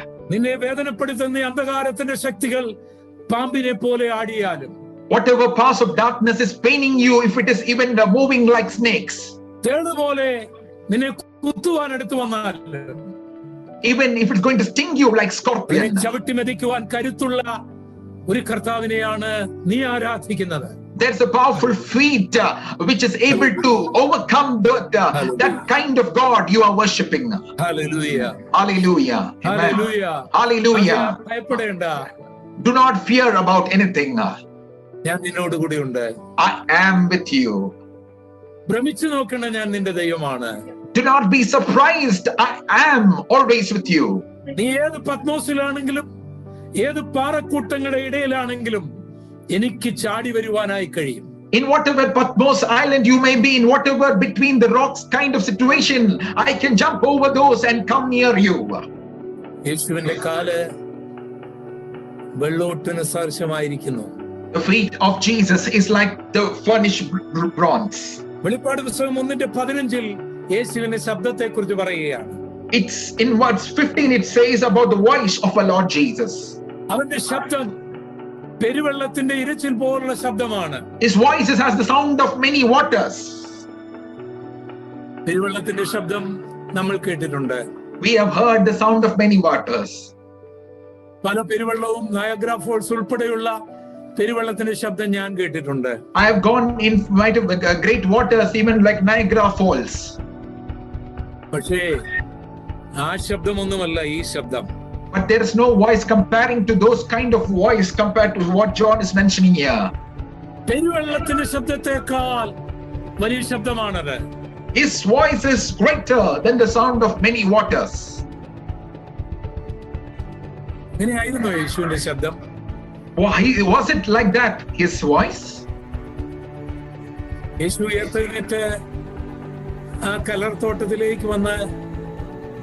whatever powers of darkness is paining you, if it is even moving like snakes, even if it's going to sting you like scorpion, there's a powerful feet which is able to overcome that kind of God you are worshipping. Hallelujah. Hallelujah. Hallelujah. Hallelujah. Do not fear about anything. I am with you. Do not be surprised. I am always with you. In whatever Patmos island you may be, in whatever between the rocks kind of situation, I can jump over those and come near you. The feet of Jesus is like the furnished bronze. It's in verse 15 it says about the voice of our Lord Jesus. His voice is as the sound of many waters. We have heard the sound of many waters. പെരുവെള്ളത്തിന്റെ ശബ്ദം ഞാൻ കേട്ടിട്ടുണ്ട്. I have gone in might of great waters, even like Niagara Falls. പക്ഷേ ആ ശബ്ദമൊന്നുമല്ല ഈ ശബ്ദം. But there is no voice comparing to those kind of voice compared to what John is mentioning here. പെരുവെള്ളത്തിന്റെ ശബ്ദത്തെക്കാൾ വലിയ ശബ്ദമാണത്. His voice is greater than the sound of many waters. എങ്ങനെയായിരുന്നു യേശുവിന്റെ ശബ്ദം? Why was it like that? His voice? യേശു ഉയർത്തെഴുന്നേറ്റ് ആ കലർത്തോട്ടത്തിലേക്ക് വന്ന്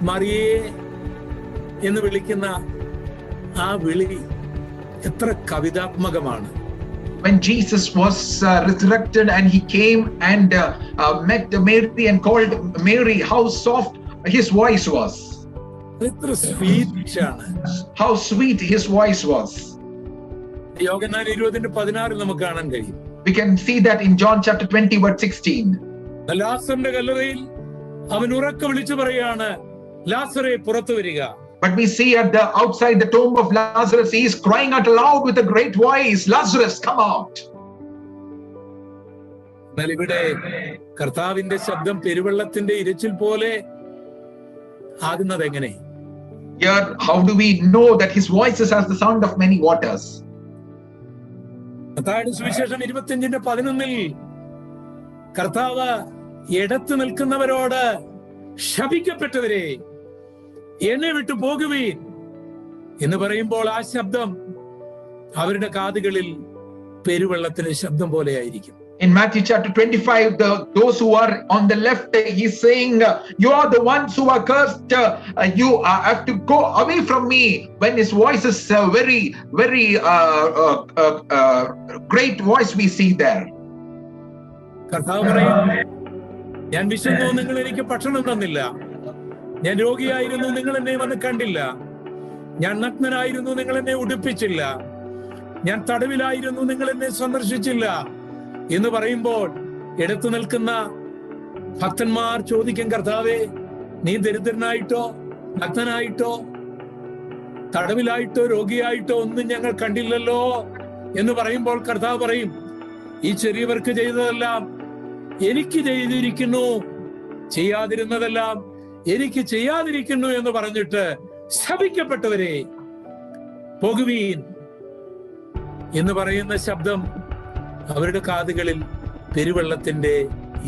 മറിയേ എന്ന് വിളിക്കുന്ന ആ വിളി എത്ര കവിതാത്മകമാണ്. When Jesus was resurrected and he came and met Mary and called Mary, how soft his voice was. എത്ര സ്വീറ്റ് ആണ്. How sweet his voice was. യോഹന്നാൻ 20:16 നമുക്ക് കാണാൻ കഴിയും. We can see that in John chapter 20 verse 16. ലാസറിന്റെ കല്ലറയിൽ അവൻ ഉറക്കെ വിളിച്ചു പറയാണ്, ലാസറേ പുറത്തു വരിക. But we see at the outside the tomb of Lazarus, he is crying out aloud with a great voice, Lazarus, come out. എന്നാൽ ഇവിടെ കർത്താവിന്റെ ശബ്ദം പെരുവെള്ളത്തിന്റെ ഇരച്ചിൽ പോലെ ആകുന്നത് എങ്ങനെ? Here, how do we know that his voice is as the sound of many waters? മത്തായിയുടെ സുവിശേഷം 25:11 കർത്താവ് ഇടത്ത് നിൽക്കുന്നവരോട് ശപിക്കപ്പെട്ടവരെ എന്നെ വിട്ടു പോകുവീൻ എന്ന് പറയുമ്പോൾ ആ ശബ്ദം അവരുടെ കാതുകളിൽ പെരുവെള്ളത്തിന്റെ ശബ്ദം പോലെയായിരിക്കും. In Matthew chapter 25, those who are on the left, he's saying, you are the ones who are cursed. You have to go away from me. When his voice is very, very great voice we see there. കർത്താവ് പറയും, ഞാൻ വിശന്നു, നിങ്ങൾ എനിക്ക് ഭക്ഷണം തന്നില്ല. ഞാൻ രോഗിയായിരുന്നു, നിങ്ങൾ എന്നെ വന്ന് കണ്ടില്ല. ഞാൻ നഗ്നനായിരുന്നു, നിങ്ങൾ എന്നെ ഉടുപ്പിച്ചില്ല. ഞാൻ തടവിലായിരുന്നു, നിങ്ങൾ എന്നെ സന്ദർശിച്ചില്ല എന്ന് പറയുമ്പോൾ എടുത്തു നിൽക്കുന്ന ഭക്തന്മാർ ചോദിക്കും, കർത്താവേ, നീ ദരിദ്രനായിട്ടോ നഗ്നനായിട്ടോ തടവിലായിട്ടോ രോഗിയായിട്ടോ ഒന്നും ഞങ്ങൾ കണ്ടില്ലല്ലോ എന്ന് പറയുമ്പോൾ കർത്താവ് പറയും, ഈ ചെറിയവർക്ക് ചെയ്തതെല്ലാം എനിക്ക് ചെയ്തിരിക്കുന്നു, ചെയ്യാതിരുന്നതെല്ലാം എനിക്ക് ചെയ്യാതിരിക്കുന്നു എന്ന് പറഞ്ഞിട്ട് ശപിക്കപ്പെട്ടവരെ പോകുവീൻ എന്ന് പറയുന്ന ശബ്ദം അവരുടെ കാതുകളിൽ പെരുവെള്ളത്തിന്റെ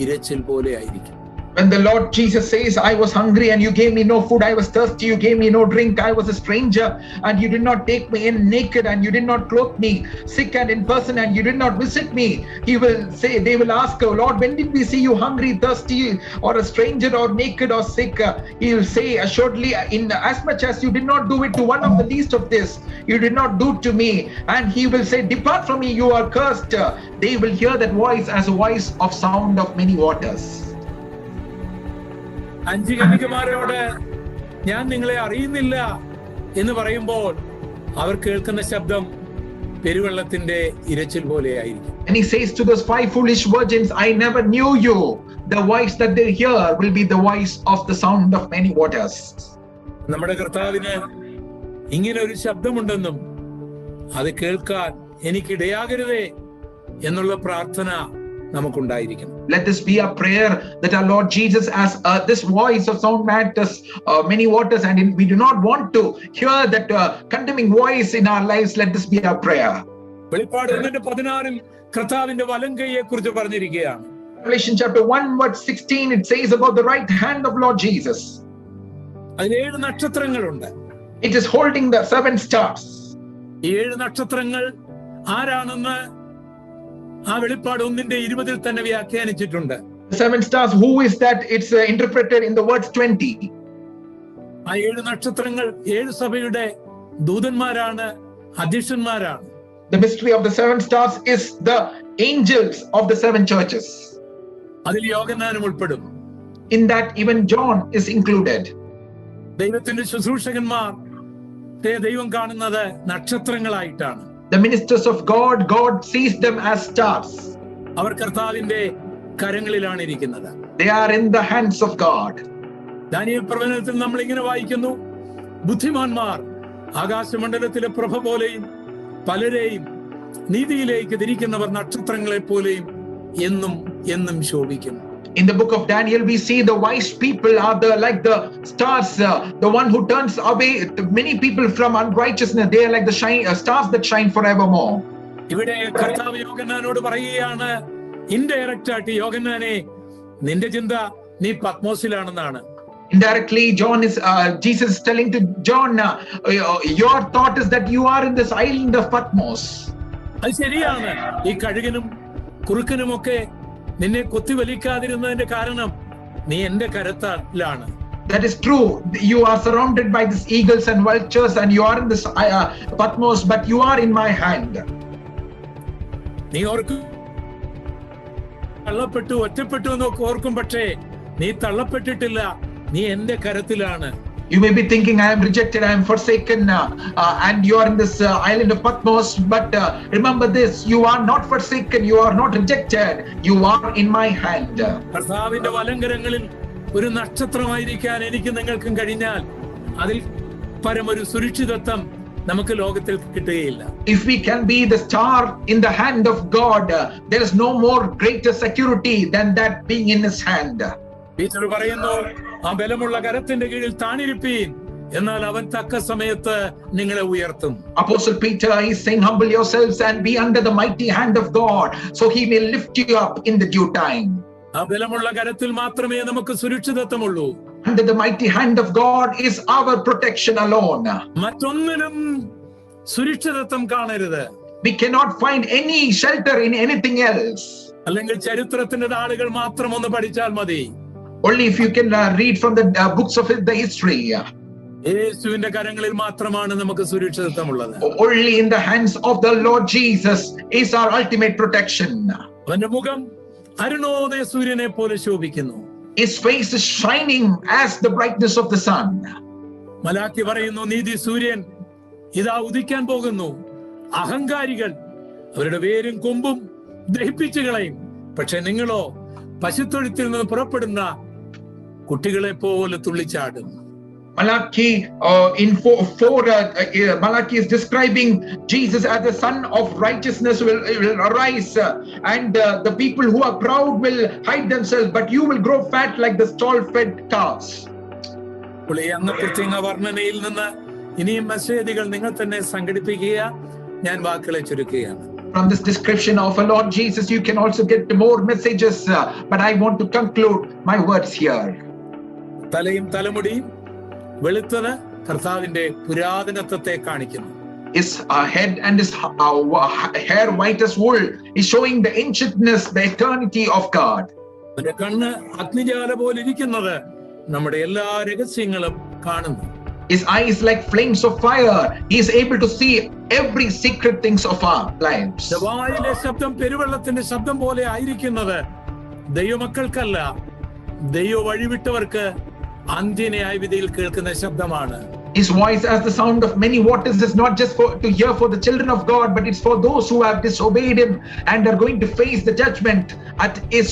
ഇരച്ചിൽ പോലെ ആയിരിക്കും. When the Lord Jesus says, I was hungry and you gave me no food, I was thirsty, you gave me no drink, I was a stranger and you did not take me in, naked and you did not clothe me, sick and in person and you did not visit me. He will say, they will ask, oh Lord, when did we see you hungry, thirsty or a stranger or naked or sick? He will say, assuredly, in as much as you did not do it to one of the least of this, you did not do to me. And he will say, depart from me, you are cursed. They will hear that voice as a voice of sound of many waters. 5 കന്യകമാരോട് ഞാൻ നിങ്ങളെ അറിയുന്നില്ല എന്ന് പറയുമ്പോൾ അവർ കേൾക്കുന്ന ശബ്ദം പെരുവെള്ളത്തിന്റെ ഇരച്ചിൽ പോലെയായിരിക്കും. And he says to those 5 foolish virgins, I never knew you. The voice that they hear will be the voice of the sound of many waters. നമ്മുടെ കർത്താവിന് ഇങ്ങനെ ഒരു ശബ്ദമുണ്ടെന്നും അത് കേൾക്കാൻ എനിക്കിടയാകരുതേ എന്നുള്ള പ്രാർത്ഥന നമുക്കുണ്ടായിരിക്കണം. Let this be a prayer that our Lord Jesus has this voice of sound matters many waters, and we do not want to hear that condemning voice in our lives. Let this be our prayer. വെളിപ്പാട് 1:16 കർത്താവിന്റെ വലങ്കൈയെ കുറിച്ച് പറഞ്ഞിരിക്കുകയാണ്. Revelation chapter 1 verse 16, it says about the right hand of Lord Jesus. അതിൽ 7 നക്ഷത്രങ്ങളുണ്ട്. It is holding the 7 stars. ഈ 7 നക്ഷത്രങ്ങൾ ആരാണെന്ന് ആ വെളിപ്പാട് 1:20 തന്നെ വ്യാഖ്യാനിച്ചിട്ടുണ്ട്. The 7 stars, who is that? It's interpreted in the words 20. ആ 7 നക്ഷത്രങ്ങൾ 7 സഭയുടെ ദൂതന്മാരാണ്, അധ്യക്ഷന്മാരാണ്. The mystery of the 7 stars is the angels of the 7 churches. അതിൽ യോഹന്നാനും ഉൾപ്പെടും. In that even John is included. ദൈവത്തിന്റെ ശുശ്രൂഷകന്മാർ ദൈവം കാണുന്നത് നക്ഷത്രങ്ങളായിട്ടാണ്. The ministers of God, God sees them as stars. അവർ കർത്താവിന്റെ കരങ്ങളിലാണ് ഇരിക്കുന്നത്. They are in the hands of God. Daniel പ്രവചനത്തിൽ നമ്മൾ ഇങ്ങനെ വായിക്കുന്നു, ബുദ്ധിമാന്മാർ ആകാശമണ്ഡലത്തിലെ പ്രഭ പോലെയും പലരെയും നീതിയിലേക്ക് തിരിക്കുന്നവർ നക്ഷത്രങ്ങളെ പോലെയും എന്നും എന്നും ശോഭിക്കും. In the book of Daniel, we see the wise people are like the stars, the one who turns away many people from unrighteousness. They are like the stars that shine forevermore. ഇവിടെ കർത്താവ് യോഹന്നാനോട് പറയുകയാണ്, indirect ആയിട്ട് യോഹന്നാനെ, നിന്റെ ചിന്ത നീ പത്മോസിലാണെന്നാണ്. Indirectly, Jesus is telling to John, your thought is that you are in this island of Patmos. അത് ശരിയാണ്. ഈ കഴുകനും കുറുക്കനുമൊക്കെ നിന്നെ കൊത്തിവലിക്കാതിരുന്നതിന്റെ കാരണം നീ എന്റെ കരത്തിലാണ്. That is true. You are surrounded by these eagles and vultures, and you are in this Patmos, but you are in my hand. നീ ഓർക്കും, തള്ളപ്പെട്ടു ഒറ്റപ്പെട്ടു എന്നൊക്കെ ഓർക്കും, പക്ഷേ നീ തള്ളപ്പെട്ടിട്ടില്ല, നീ എന്റെ കരത്തിലാണ്. You may be thinking, I am rejected, I am forsaken, and you are in this island of Patmos. But remember this, you are not forsaken, you are not rejected, you are in my hand. കർത്താവിന്റെ വലങ്കരങ്ങളിൽ ഒരു നക്ഷത്രമായിരിക്കാൻ എനിക്ക് നിങ്ങൾക്കും കഴിഞ്ഞാൽ അതിൽ പരമൊരു സുരക്ഷിതത്വം നമുക്ക് ലോകത്തിൽ കിട്ടുകയില്ല. If we can be the star in the hand of God, there is no more greater security than that being in his hand. Peter പറയുന്നു, ആ ബലമുള്ള കരത്തിന്റെ കീഴിൽ താണിരിപ്പീൻ, എന്നാൽ അവൻ തക്ക സമയത്ത് നിങ്ങളെ ഉയർത്തും. Apostle Peter is saying, humble yourselves and be under the mighty hand of God, so he may lift you up in the due time. ആ ബലമുള്ള കരത്തിൽ മാത്രമേ നമുക്ക് സുരക്ഷിതത്വമുള്ളൂ. Under the mighty hand of God is our protection alone. മറ്റൊന്നിലും സുരക്ഷിതത്വം കാണരുത്. We cannot find any shelter in anything else. അല്ലെങ്കിൽ ചരിത്രത്തിന്റെ താളുകൾ മാത്രം ഒന്ന് പഠിച്ചാൽ മതി. Only if you can read from the books of the history. യേശുവിന്റെ കരങ്ങളിൽ മാത്രമാണ് നമുക്ക് സുരക്ഷിതത്വമുള്ളത്. Only in the hands of the Lord Jesus is our ultimate protection. അവന്റെ മുഖം അരുണോദയ സൂര്യനെ പോലെ ശോഭിക്കുന്നു. His face is shining as the brightness of the sun. Malachi പറയുന്നു, നീതി സൂര്യൻ ഇതാ ഉദിക്കാൻ പോകുന്നു. അഹങ്കാരികൾ അവരുടെ വേരും കൊമ്പും ദഹിപ്പിച്ചു കളയും, പക്ഷെ നിങ്ങളോ പശുത്തൊഴുത്തിൽ നിന്ന് പുറപ്പെടുന്ന കുട്ടികളെ പോലെ തുള്ളിച്ചാടും. Malachi in 4 Malachi is describing Jesus as the son of righteousness will arise, and the people who are proud will hide themselves, but you will grow fat like the stall-fed calves. പ്രത്യേക വർണ്ണനയിൽ നിന്ന് ഇനിയും മെസ്സേജുകൾ നിങ്ങൾ തന്നെ സംഘടിപ്പിക്കുക. ഞാൻ വാക്കുകളെ ചുരുക്കുകയാണ്. From this description of our Lord Jesus, you can also get more messages, but I want to conclude my words here. തലയും തലമുടിയും വെളുത്തത് കർത്താവിന്റെ പുരാതനത്വത്തെ കാണിക്കുന്നു. His head and his hair white as wool is showing the ancientness, the eternity of God. അവന്റെ കണ്ണ് അഗ്നിജ്വാല പോലെ ഇരിക്കുന്നത് നമ്മുടെ എല്ലാ രഹസ്യങ്ങളും കാണുന്നു. His eyes like flames of fire. He is able to see every secret things of our lives. വായിലെ ശബ്ദം പെരുവെള്ളത്തിന്റെ ശബ്ദം പോലെ ആയിരിക്കുന്നത് ദൈവമക്കൾക്കല്ല, ദൈവ വഴിവിട്ടവർക്ക് അന്ത്യന്യായ വിധിയിൽ കേൾക്കുന്ന ശബ്ദമാണ്. His voice as the sound of many waters is not just to hear for the children of God, but it's for those who have disobeyed him and are going to face the judgment at his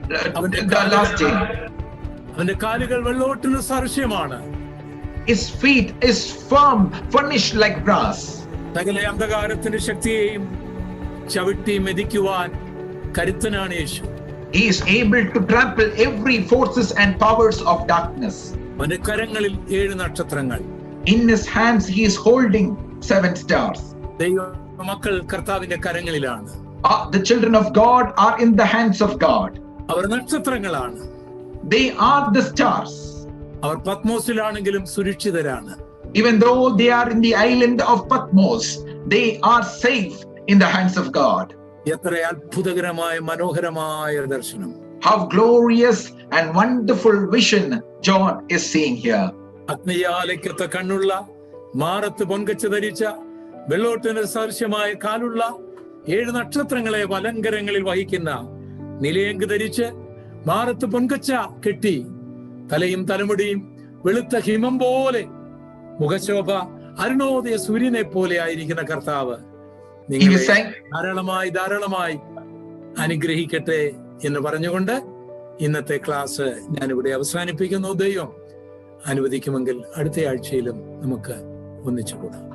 the last day. അവന്റെ കാലുകൾ വെള്ളോട്ടിന് സാദൃശ്യമാണ്. His feet is firm, furnished like brass. സകല അന്ധകാരത്തിന്റെ ശക്തിയെയും ചവിട്ടി മെതിക്കുവാൻ കരുത്തനാണ് യേശു. He is able to trample every forces and powers of darkness. അവന്റെ കരങ്ങളിൽ 7 നക്ഷത്രങ്ങൾ. In his hands he is holding 7 stars. ദൈവ മക്കൾ കർത്താവിന്റെ കരങ്ങളിലാണ്. The children of God are in the hands of God. Our നക്ഷത്രങ്ങളാണ്. They are the stars. Our പത്മോസിലാണെങ്കിലും സുരക്ഷിതരാണ്. Even though they are in the island of Patmos, they are safe in the hands of God. എത്ര അത്ഭുതകരമായ മനോഹരമായ ദർശനം! How glorious and wonderful vision John is seeing here. അഗ്നിജ്വാലയ്ക്കൊത്ത കണ്ണുള്ള, മാറത്ത് പൊൻകച്ച ധരിച്ച, വെള്ളോട്ടിന് സദൃശ്യമായ കാലുള്ള 7 നക്ഷത്രങ്ങളെ വലങ്കരങ്ങളിൽ വഹിക്കുന്ന, നിലയങ്ക് ധരിച്ച് മാറത്ത് പൊൻകച്ച കെട്ടി, തലയും തലമുടിയും വെളുത്ത ഹിമം പോലെ, മുഖശോഭ അരുണോദയ സൂര്യനെ പോലെ ആയിരിക്കുന്ന കർത്താവ് നിങ്ങളെ ധാരാളമായി അനുഗ്രഹിക്കട്ടെ എന്ന് പറഞ്ഞുകൊണ്ട് ഇന്നത്തെ ക്ലാസ് ഞാനിവിടെ അവസാനിപ്പിക്കുന്നു. ദൈവം അനുവദിക്കുമെങ്കിൽ അടുത്ത ആഴ്ചയിലും നമുക്ക് ഒന്നിച്ചു കൂടാം.